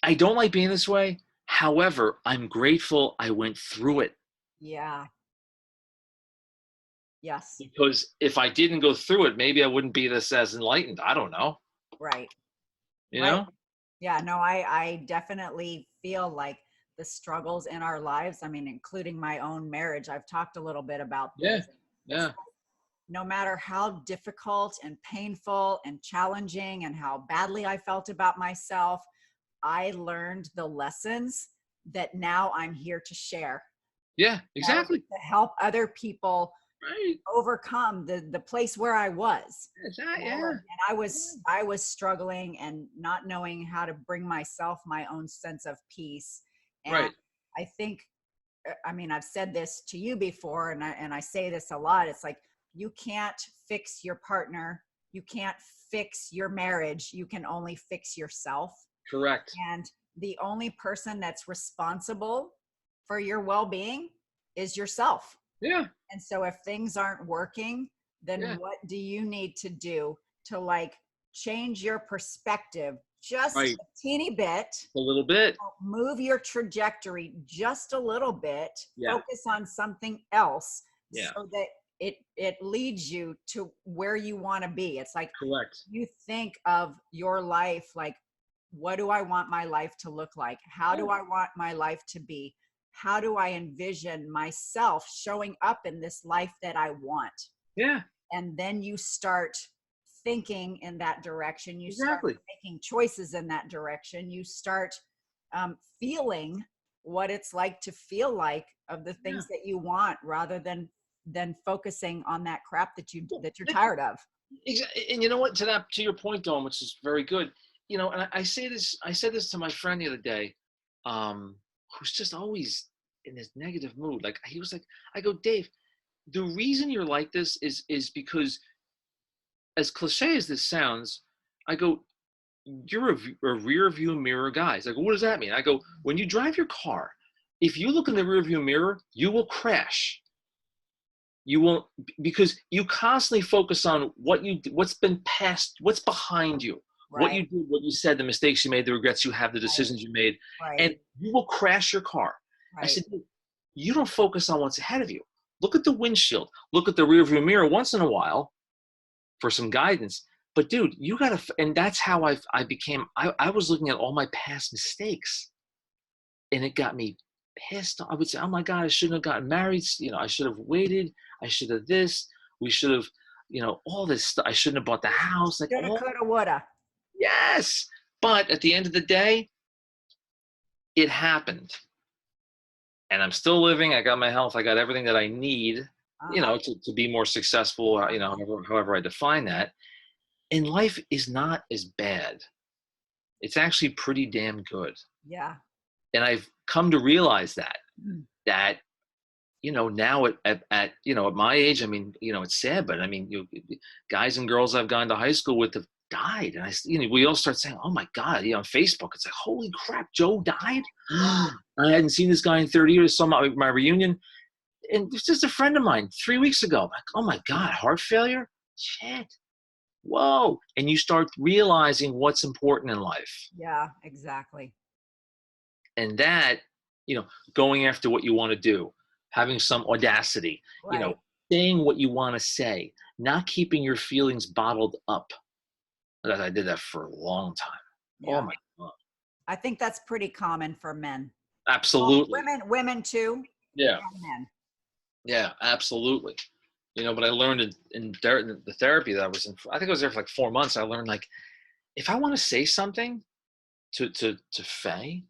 I don't like being this way. However, I'm grateful I went through it. Yeah. Yes. Because if I didn't go through it, maybe I wouldn't be as enlightened. I don't know. Right. You know? Yeah, no, I definitely feel like the struggles in our lives, I mean, including my own marriage, I've talked a little bit about this. Yeah. no matter how difficult and painful and challenging and how badly I felt about myself, I learned the lessons that now I'm here to share. Yeah, exactly. To help other people Right. overcome the place where I was. Yeah. And I was struggling and not knowing how to bring myself my own sense of peace. And Right. I think, I mean, I've said this to you before, and I say this a lot. It's like, you can't fix your partner. You can't fix your marriage. You can only fix yourself. Correct. And the only person that's responsible for your well-being is yourself. Yeah. And so if things aren't working, then what do you need to do to like change your perspective just Right. a teeny bit? A little bit. Move your trajectory just a little bit. Yeah. Focus on something else, Yeah. so that it leads you to where you want to be. It's like, correct. You think of your life like, what do I want my life to look like? How do I want my life to be? How do I envision myself showing up in this life that I want? Yeah. And then you start thinking in that direction. You Exactly. start making choices in that direction. You start feeling what it's like to feel like of the things that you want, rather than focusing on that crap that you're tired of. Exactly. And you know what, to your point, Dawn, which is very good, you know, and I said this to my friend the other day, who's just always in this negative mood. Like, he was like, I go, Dave, the reason you're like this is because, as cliche as this sounds, I go, you're a rear view mirror guy. He's like, well, what does that mean? I go, when you drive your car, if you look in the rear view mirror, you will crash. You won't, because you constantly focus on what's been past, what's behind you, what you did, what you said, the mistakes you made, the regrets you have, the decisions you made, and you will crash your car. I said, you don't focus on what's ahead of you. Look at the windshield, look at the rear view mirror once in a while for some guidance. But dude, you gotta, and that's how I was looking at all my past mistakes, and it got me pissed. I would say, oh my God, I shouldn't have gotten married. You know, I should have waited. I should have this. We should have, you know, all this stuff. I shouldn't have bought the house. Like, Coulda, coulda, woulda. yes. But at the end of the day, it happened. And I'm still living. I got my health. I got everything that I need, you know, to be more successful, you know, however I define that. And life is not as bad. It's actually pretty damn good. Yeah. And I've come to realize that, you know, now at you know, at my age, I mean, you know, it's sad, but I mean, guys and girls I've gone to high school with have died. And you know, we all start saying, oh my God, you know, on Facebook, it's like, holy crap, Joe died. I hadn't seen this guy in 30 years. So my reunion, and it's just a friend of mine 3 weeks ago. I'm like, oh my God, heart failure? Shit. Whoa. And you start realizing what's important in life. Yeah, exactly. And that, you know, going after what you want to do, having some audacity, you know, saying what you want to say, not keeping your feelings bottled up. I did that for a long time. Yeah. Oh my God. I think that's pretty common for men. Absolutely. Well, women too. Yeah. And men. Yeah, absolutely. You know, but I learned in the therapy that I was in, I think I was there for like 4 months. I learned, like, if I want to say something to Faye,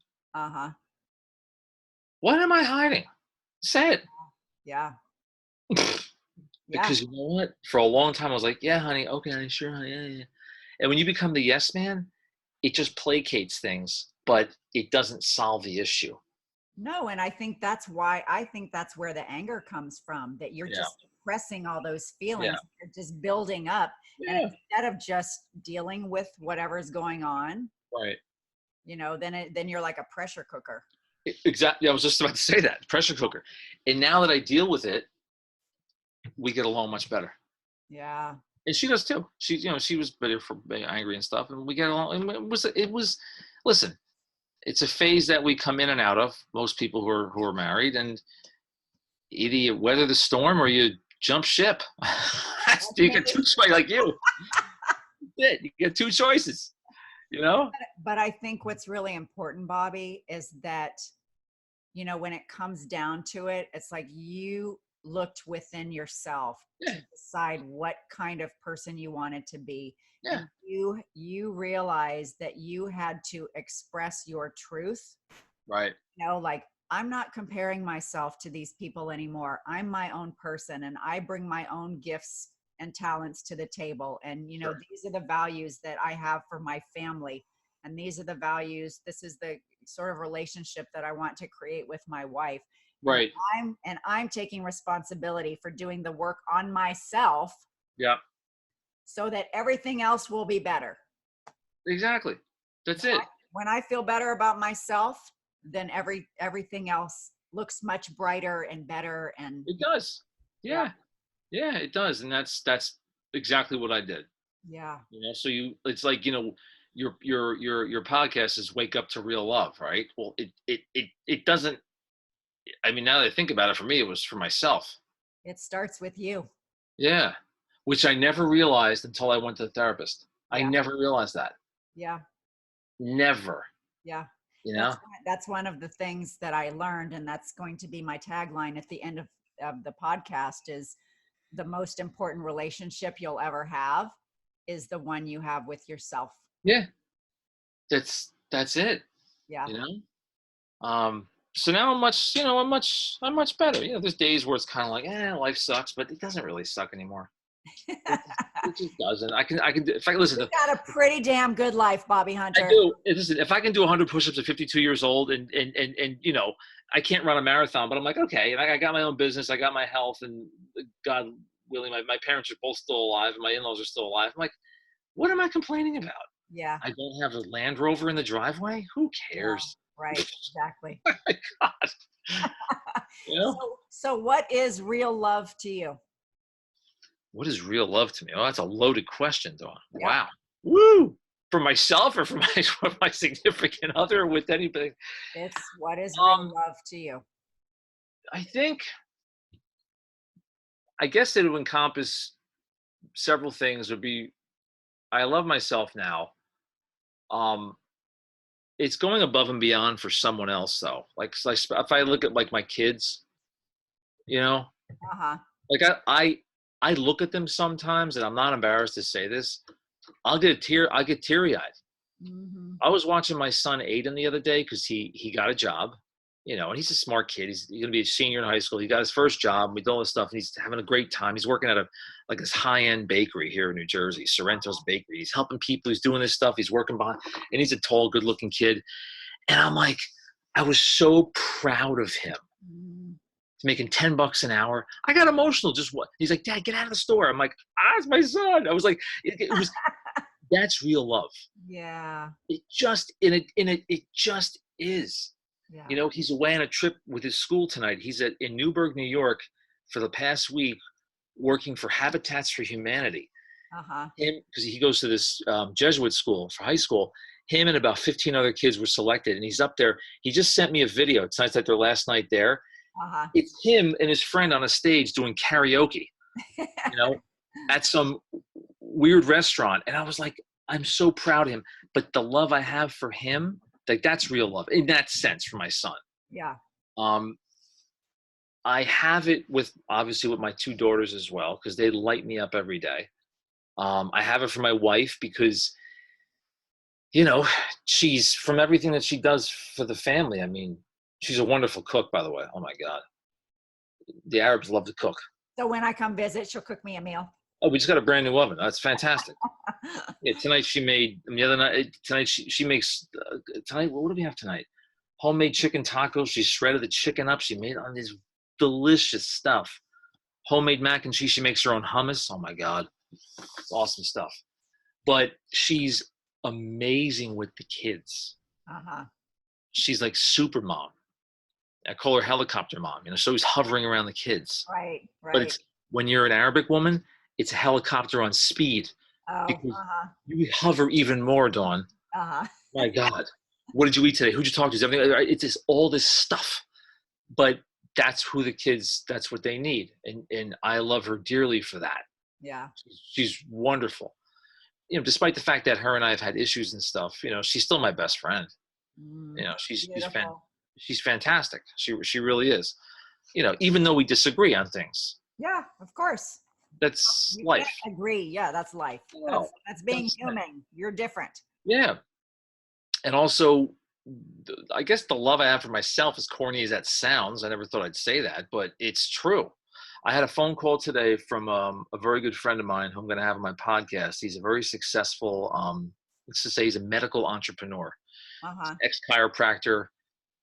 what am I hiding? Say it. Yeah. Because you know what? For a long time, I was like, yeah, honey. Okay, honey, sure, honey. Yeah, yeah. And when you become the yes man, it just placates things, but it doesn't solve the issue. No, and I think that's where the anger comes from, that you're just suppressing all those feelings. You're just building up. And instead of just dealing with whatever's going on, you know, then you're like a pressure cooker. Exactly. I was just about to say that, pressure cooker. And now that I deal with it, we get along much better. Yeah. And she does too. She, you know, she was better for being angry and stuff, and we get along. And it was, listen, it's a phase that we come in and out of. Most people who are married, and either you weather the storm or you jump ship. You get two choices, like you. You get two choices, you know? But I think what's really important, Bobby, is that, you know, when it comes down to it, it's like you looked within yourself Yeah. to decide what kind of person you wanted to be. Yeah. And you realized that you had to express your truth. Right. Like, I'm not comparing myself to these people anymore. I'm my own person, and I bring my own gifts and talents to the table. And, Sure. these are the values that I have for my family. And these are the values. This is the sort of relationship that I want to create with my wife. Right. And I'm taking responsibility for doing the work on myself Yeah. so that everything else will be better. Exactly. That's it. When I feel better about myself, then everything else looks much brighter and better. And It does. Yeah. Yeah, it does. And that's exactly what I did. yeah, So it's like, your podcast is Wake Up to Real Love, right? Well, it doesn't, I mean, now that I think about it, for me, it was for myself. it starts with you. Yeah. Which I never realized until I went to the therapist. I Yeah. never realized that. Yeah. Never. Yeah. You know? That's one of the things that I learned. And that's going to be my tagline at the end of the podcast is the most important relationship you'll ever have is the one you have with yourself. Yeah. That's it. Yeah. So now I'm much better. There's days where it's kind of like, life sucks, but it doesn't really suck anymore. It just doesn't. I can if I listen. You've got a pretty damn good life, Bobby Hunter. I do. Listen, if I can do 100 push-ups at 52 years old, and I can't run a marathon, but I'm like, okay, and I got my own business, I got my health, and God willing, my parents are both still alive, and my in-laws are still alive. I'm like, what am I complaining about? Yeah. I don't have a Land Rover in the driveway. Who cares? Yeah, right. Exactly. Oh my God. So what is real love to you? What is real love to me? Oh, that's a loaded question, Dawn. Yeah. Wow. Woo! For myself or for my significant other, with anybody? It's what is real love to you? I guess it would encompass several things. Would be, I love myself now. It's going above and beyond for someone else, though. Like if I look at like my kids, like I look at them sometimes, and I'm not embarrassed to say this. I get teary-eyed. Mm-hmm. I was watching my son Aiden the other day because he got a job, and he's a smart kid. He's going to be a senior in high school. He got his first job. We did all this stuff, and he's having a great time. He's working at this high-end bakery here in New Jersey, Sorrento's Bakery. He's helping people. He's doing this stuff. He's working behind, and he's a tall, good-looking kid. And I'm like, I was so proud of him. Mm-hmm. He's making $10 an hour. I got emotional. He's like, Dad, get out of the store. I'm like, it's my son. I was like, it was. That's real love. Yeah. It just is. Yeah. He's away on a trip with his school tonight. He's in Newburgh, New York for the past week working for Habitats for Humanity. Because he goes to this Jesuit school for high school. Him and about 15 other kids were selected, and he's up there. He just sent me a video. Tonight's like their last night there. It's him and his friend on a stage doing karaoke, at some weird restaurant. And I was like, I'm so proud of him. But the love I have for him, like, that's real love in that sense for my son. Yeah. I have it obviously with my two daughters as well, because they light me up every day. I have it for my wife because, she's, from everything that she does for the family. I mean, she's a wonderful cook, by the way. Oh my God. The Arabs love to cook. So when I come visit, she'll cook me a meal. Oh, we just got a brand new oven. That's fantastic. Yeah, tonight she made, the other night, tonight she makes, tonight, what do we have tonight? Homemade chicken tacos. She shredded the chicken up. She made on this delicious stuff. Homemade mac and cheese. She makes her own hummus. Oh my God. It's awesome stuff. But she's amazing with the kids. She's like super mom. I call her helicopter mom. So he's hovering around the kids. Right. But it's, when you're an Arabic woman, it's a helicopter on speed. Because you hover even more, Dawn. My God. What did you eat today? Who'd you talk to? Everything. It's just all this stuff. But that's who the kids, that's what they need. And I love her dearly for that. Yeah. She's wonderful. Despite the fact that her and I have had issues and stuff, she's still my best friend. She's fantastic. She really is. even though we disagree on things. Yeah, of course. That's You life. can't agree. Yeah, that's life. That's being human. You're different. Yeah. And also, I guess the love I have for myself, as corny as that sounds, I never thought I'd say that, but it's true. I had a phone call today from a very good friend of mine who I'm going to have on my podcast. He's a very successful, let's just say he's a medical entrepreneur. Ex-chiropractor.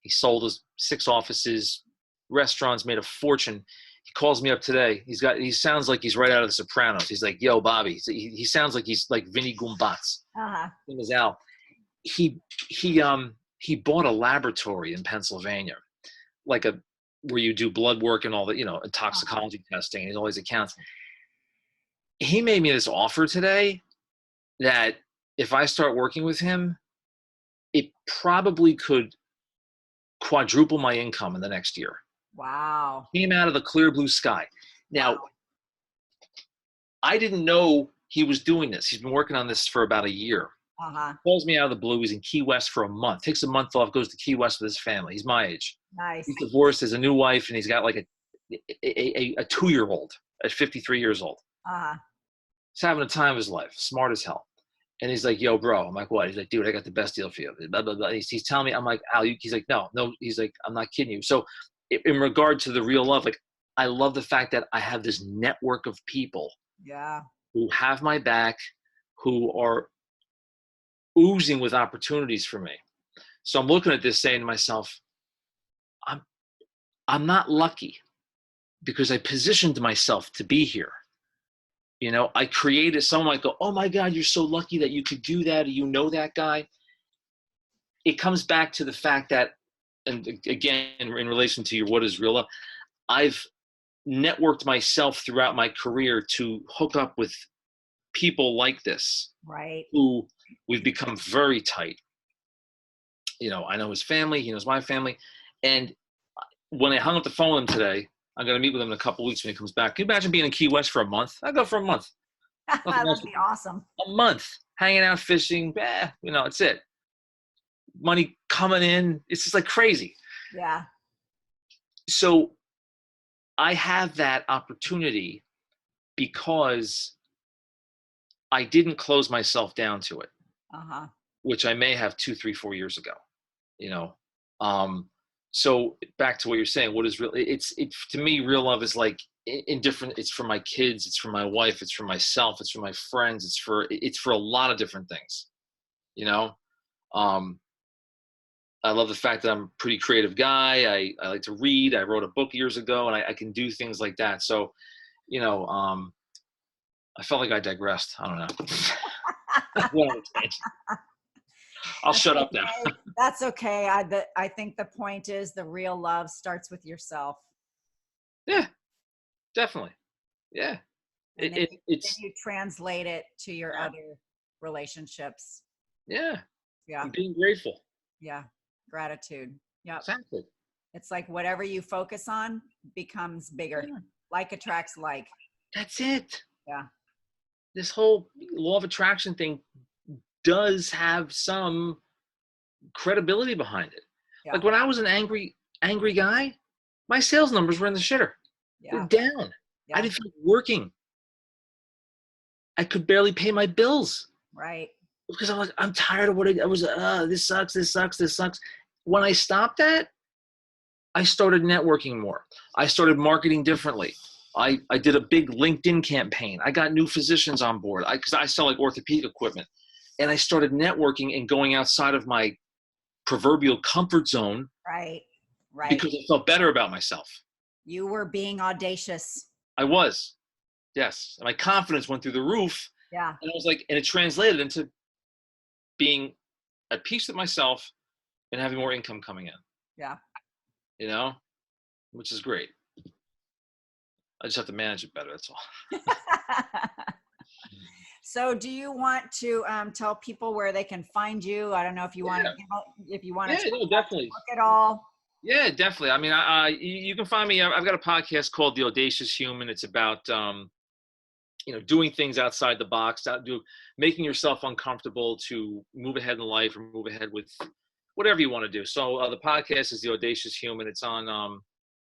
He sold his 6 offices, restaurants, made a fortune. He calls me up today. He sounds like he's right out of The Sopranos. He's like, "Yo, Bobby." He sounds like he's like Vinny Gumbats. His name is Al. He bought a laboratory in Pennsylvania, like where you do blood work and all that, toxicology testing and all these accounts. He made me this offer today that if I start working with him, it probably could quadruple my income in the next year. Wow. Came out of the clear blue sky. Now, I didn't know he was doing this. He's been working on this for about a year. Calls me out of the blue. He's in Key West for a month. Takes a month off, goes to Key West with his family. He's my age. Nice. He's divorced, has a new wife, and he's got like a 2-year-old at 53 years old. He's having a time of his life. Smart as hell. And he's like, "Yo, bro." I'm like, "What?" He's like, "Dude, I got the best deal for you." Blah, blah, blah. He's telling me, I'm like, "Al," he's like, no. He's like, "I'm not kidding you." So in regard to the real love, like, I love the fact that I have this network of people who have my back, who are oozing with opportunities for me. So I'm looking at this saying to myself, I'm not lucky because I positioned myself to be here. I created, someone might go, "Oh my God, you're so lucky that you could do that. Or that guy." It comes back to the fact that, and again, in relation to your what is real love, I've networked myself throughout my career to hook up with people like this, right? Who we've become very tight. I know his family, he knows my family. And when I hung up the phone with him today, I'm going to meet with him in a couple of weeks when he comes back. Can you imagine being in Key West for a month? I'd go for a month. That'd be awesome. A month, hanging out, fishing, it's it. Money coming in. It's just like crazy. Yeah. So I have that opportunity because I didn't close myself down to it, which I may have 2, 3, 4 years ago, So back to what you're saying, what is real? It's to me, real love is like indifferent. It's for my kids. It's for my wife. It's for myself. It's for my friends. It's for a lot of different things, I love the fact that I'm a pretty creative guy. I like to read. I wrote a book years ago, and I can do things like that. So, I felt like I digressed. I don't know. I'll shut up now. That's okay. I think the point is the real love starts with yourself. Yeah, definitely. Yeah. It's you translate it to your other relationships. Yeah. Yeah. And being grateful. Yeah. Gratitude. Yeah. Exactly. It's like whatever you focus on becomes bigger. Yeah. Like attracts like. That's it. Yeah. This whole law of attraction thing does have some credibility behind it. Yeah. Like when I was an angry guy, my sales numbers were in the shitter. Yeah. They're down. Yeah. I didn't feel working. I could barely pay my bills. Right. Because I'm like, I'm tired of what I was. This sucks. When I stopped that, I started networking more. I started marketing differently. I did a big LinkedIn campaign. I got new physicians on board because I sell like orthopedic equipment. And I started networking and going outside of my proverbial comfort zone. Right. Because I felt better about myself. You were being audacious. I was. Yes. And my confidence went through the roof. Yeah. And I was like, and it translated into being at peace with myself and having more income coming in. Yeah. Which is great. I just have to manage it better. That's all. So do you want to tell people where they can find you? I don't know if you want to, definitely look at all. Yeah, definitely. I mean, you can find me. I've got a podcast called The Audacious Human. It's about, doing things outside the box, making yourself uncomfortable to move ahead in life or move ahead with whatever you want to do. So the podcast is The Audacious Human. It's on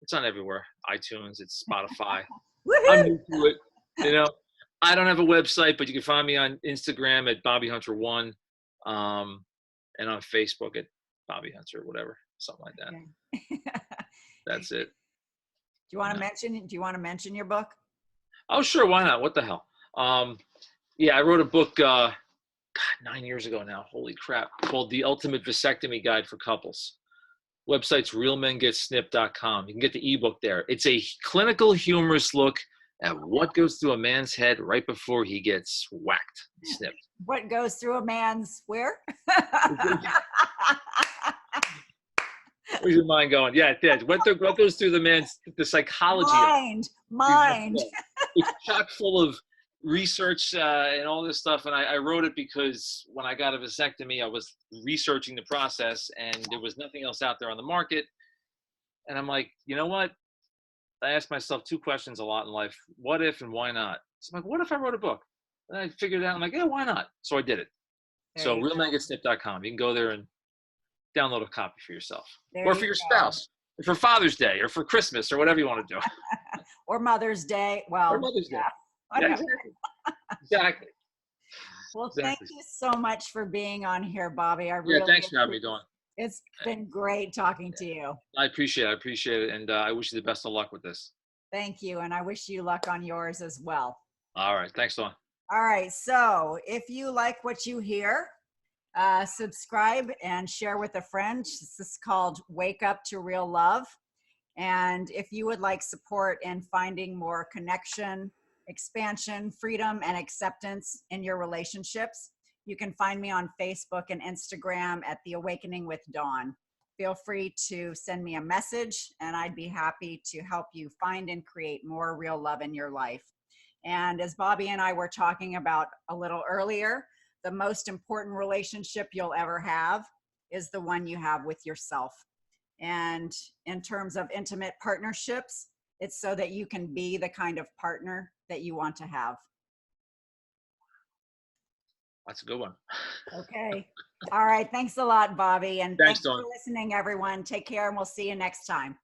It's on everywhere. iTunes, it's Spotify. I'm Woohoo! new to it. You know, I don't have a website, but you can find me on Instagram at Bobby Hunter 1, and on Facebook at Bobby Hunter, whatever, something like that. Okay. That's it. Do you want to mention? Do you want to mention your book? Oh, sure. Why not? What the hell? Yeah, I wrote a book, God, 9 years ago now. Holy crap. Called The Ultimate Vasectomy Guide for Couples. Website's realmengetsnipped.com. You can get the ebook there. It's a clinical, humorous look at what goes through a man's head right before he gets whacked, snipped. What goes through a man's where? Where's your mind going? Yeah, it did. What goes through the psychology Mind. It's chock full of research and all this stuff. And I wrote it because when I got a vasectomy, I was researching the process and there was nothing else out there on the market. And I'm like, you know what? I ask myself two questions a lot in life. What if and why not? So I'm like, what if I wrote a book? And I figured it out. I'm like, yeah, why not? So I did it. So realmengetsnipped.com. You can go there and download a copy for yourself. Or for your spouse. Or for Father's Day. Or for Christmas. Or whatever you want to do. Or Mother's Day. Well, or Mother's Day. Yeah, exactly. Well, thank you so much for being on here, Bobby. I really thanks for having me, Dawn. It's been great talking to you. I appreciate it. And I wish you the best of luck with this. Thank you. And I wish you luck on yours as well. All right. Thanks, Dawn. All right. So if you like what you hear, subscribe and share with a friend. This is called Wake Up to Real Love. And if you would like support in finding more connection, expansion, freedom, and acceptance in your relationships, you can find me on Facebook and Instagram at The Awakening with Dawn. Feel free to send me a message and I'd be happy to help you find and create more real love in your life. And as Bobby and I were talking about a little earlier, the most important relationship you'll ever have is the one you have with yourself. And in terms of intimate partnerships, it's so that you can be the kind of partner that you want to have. That's a good one. Okay. All right. Thanks a lot, Bobby. And thanks Dawn. for listening, everyone. Take care and we'll see you next time.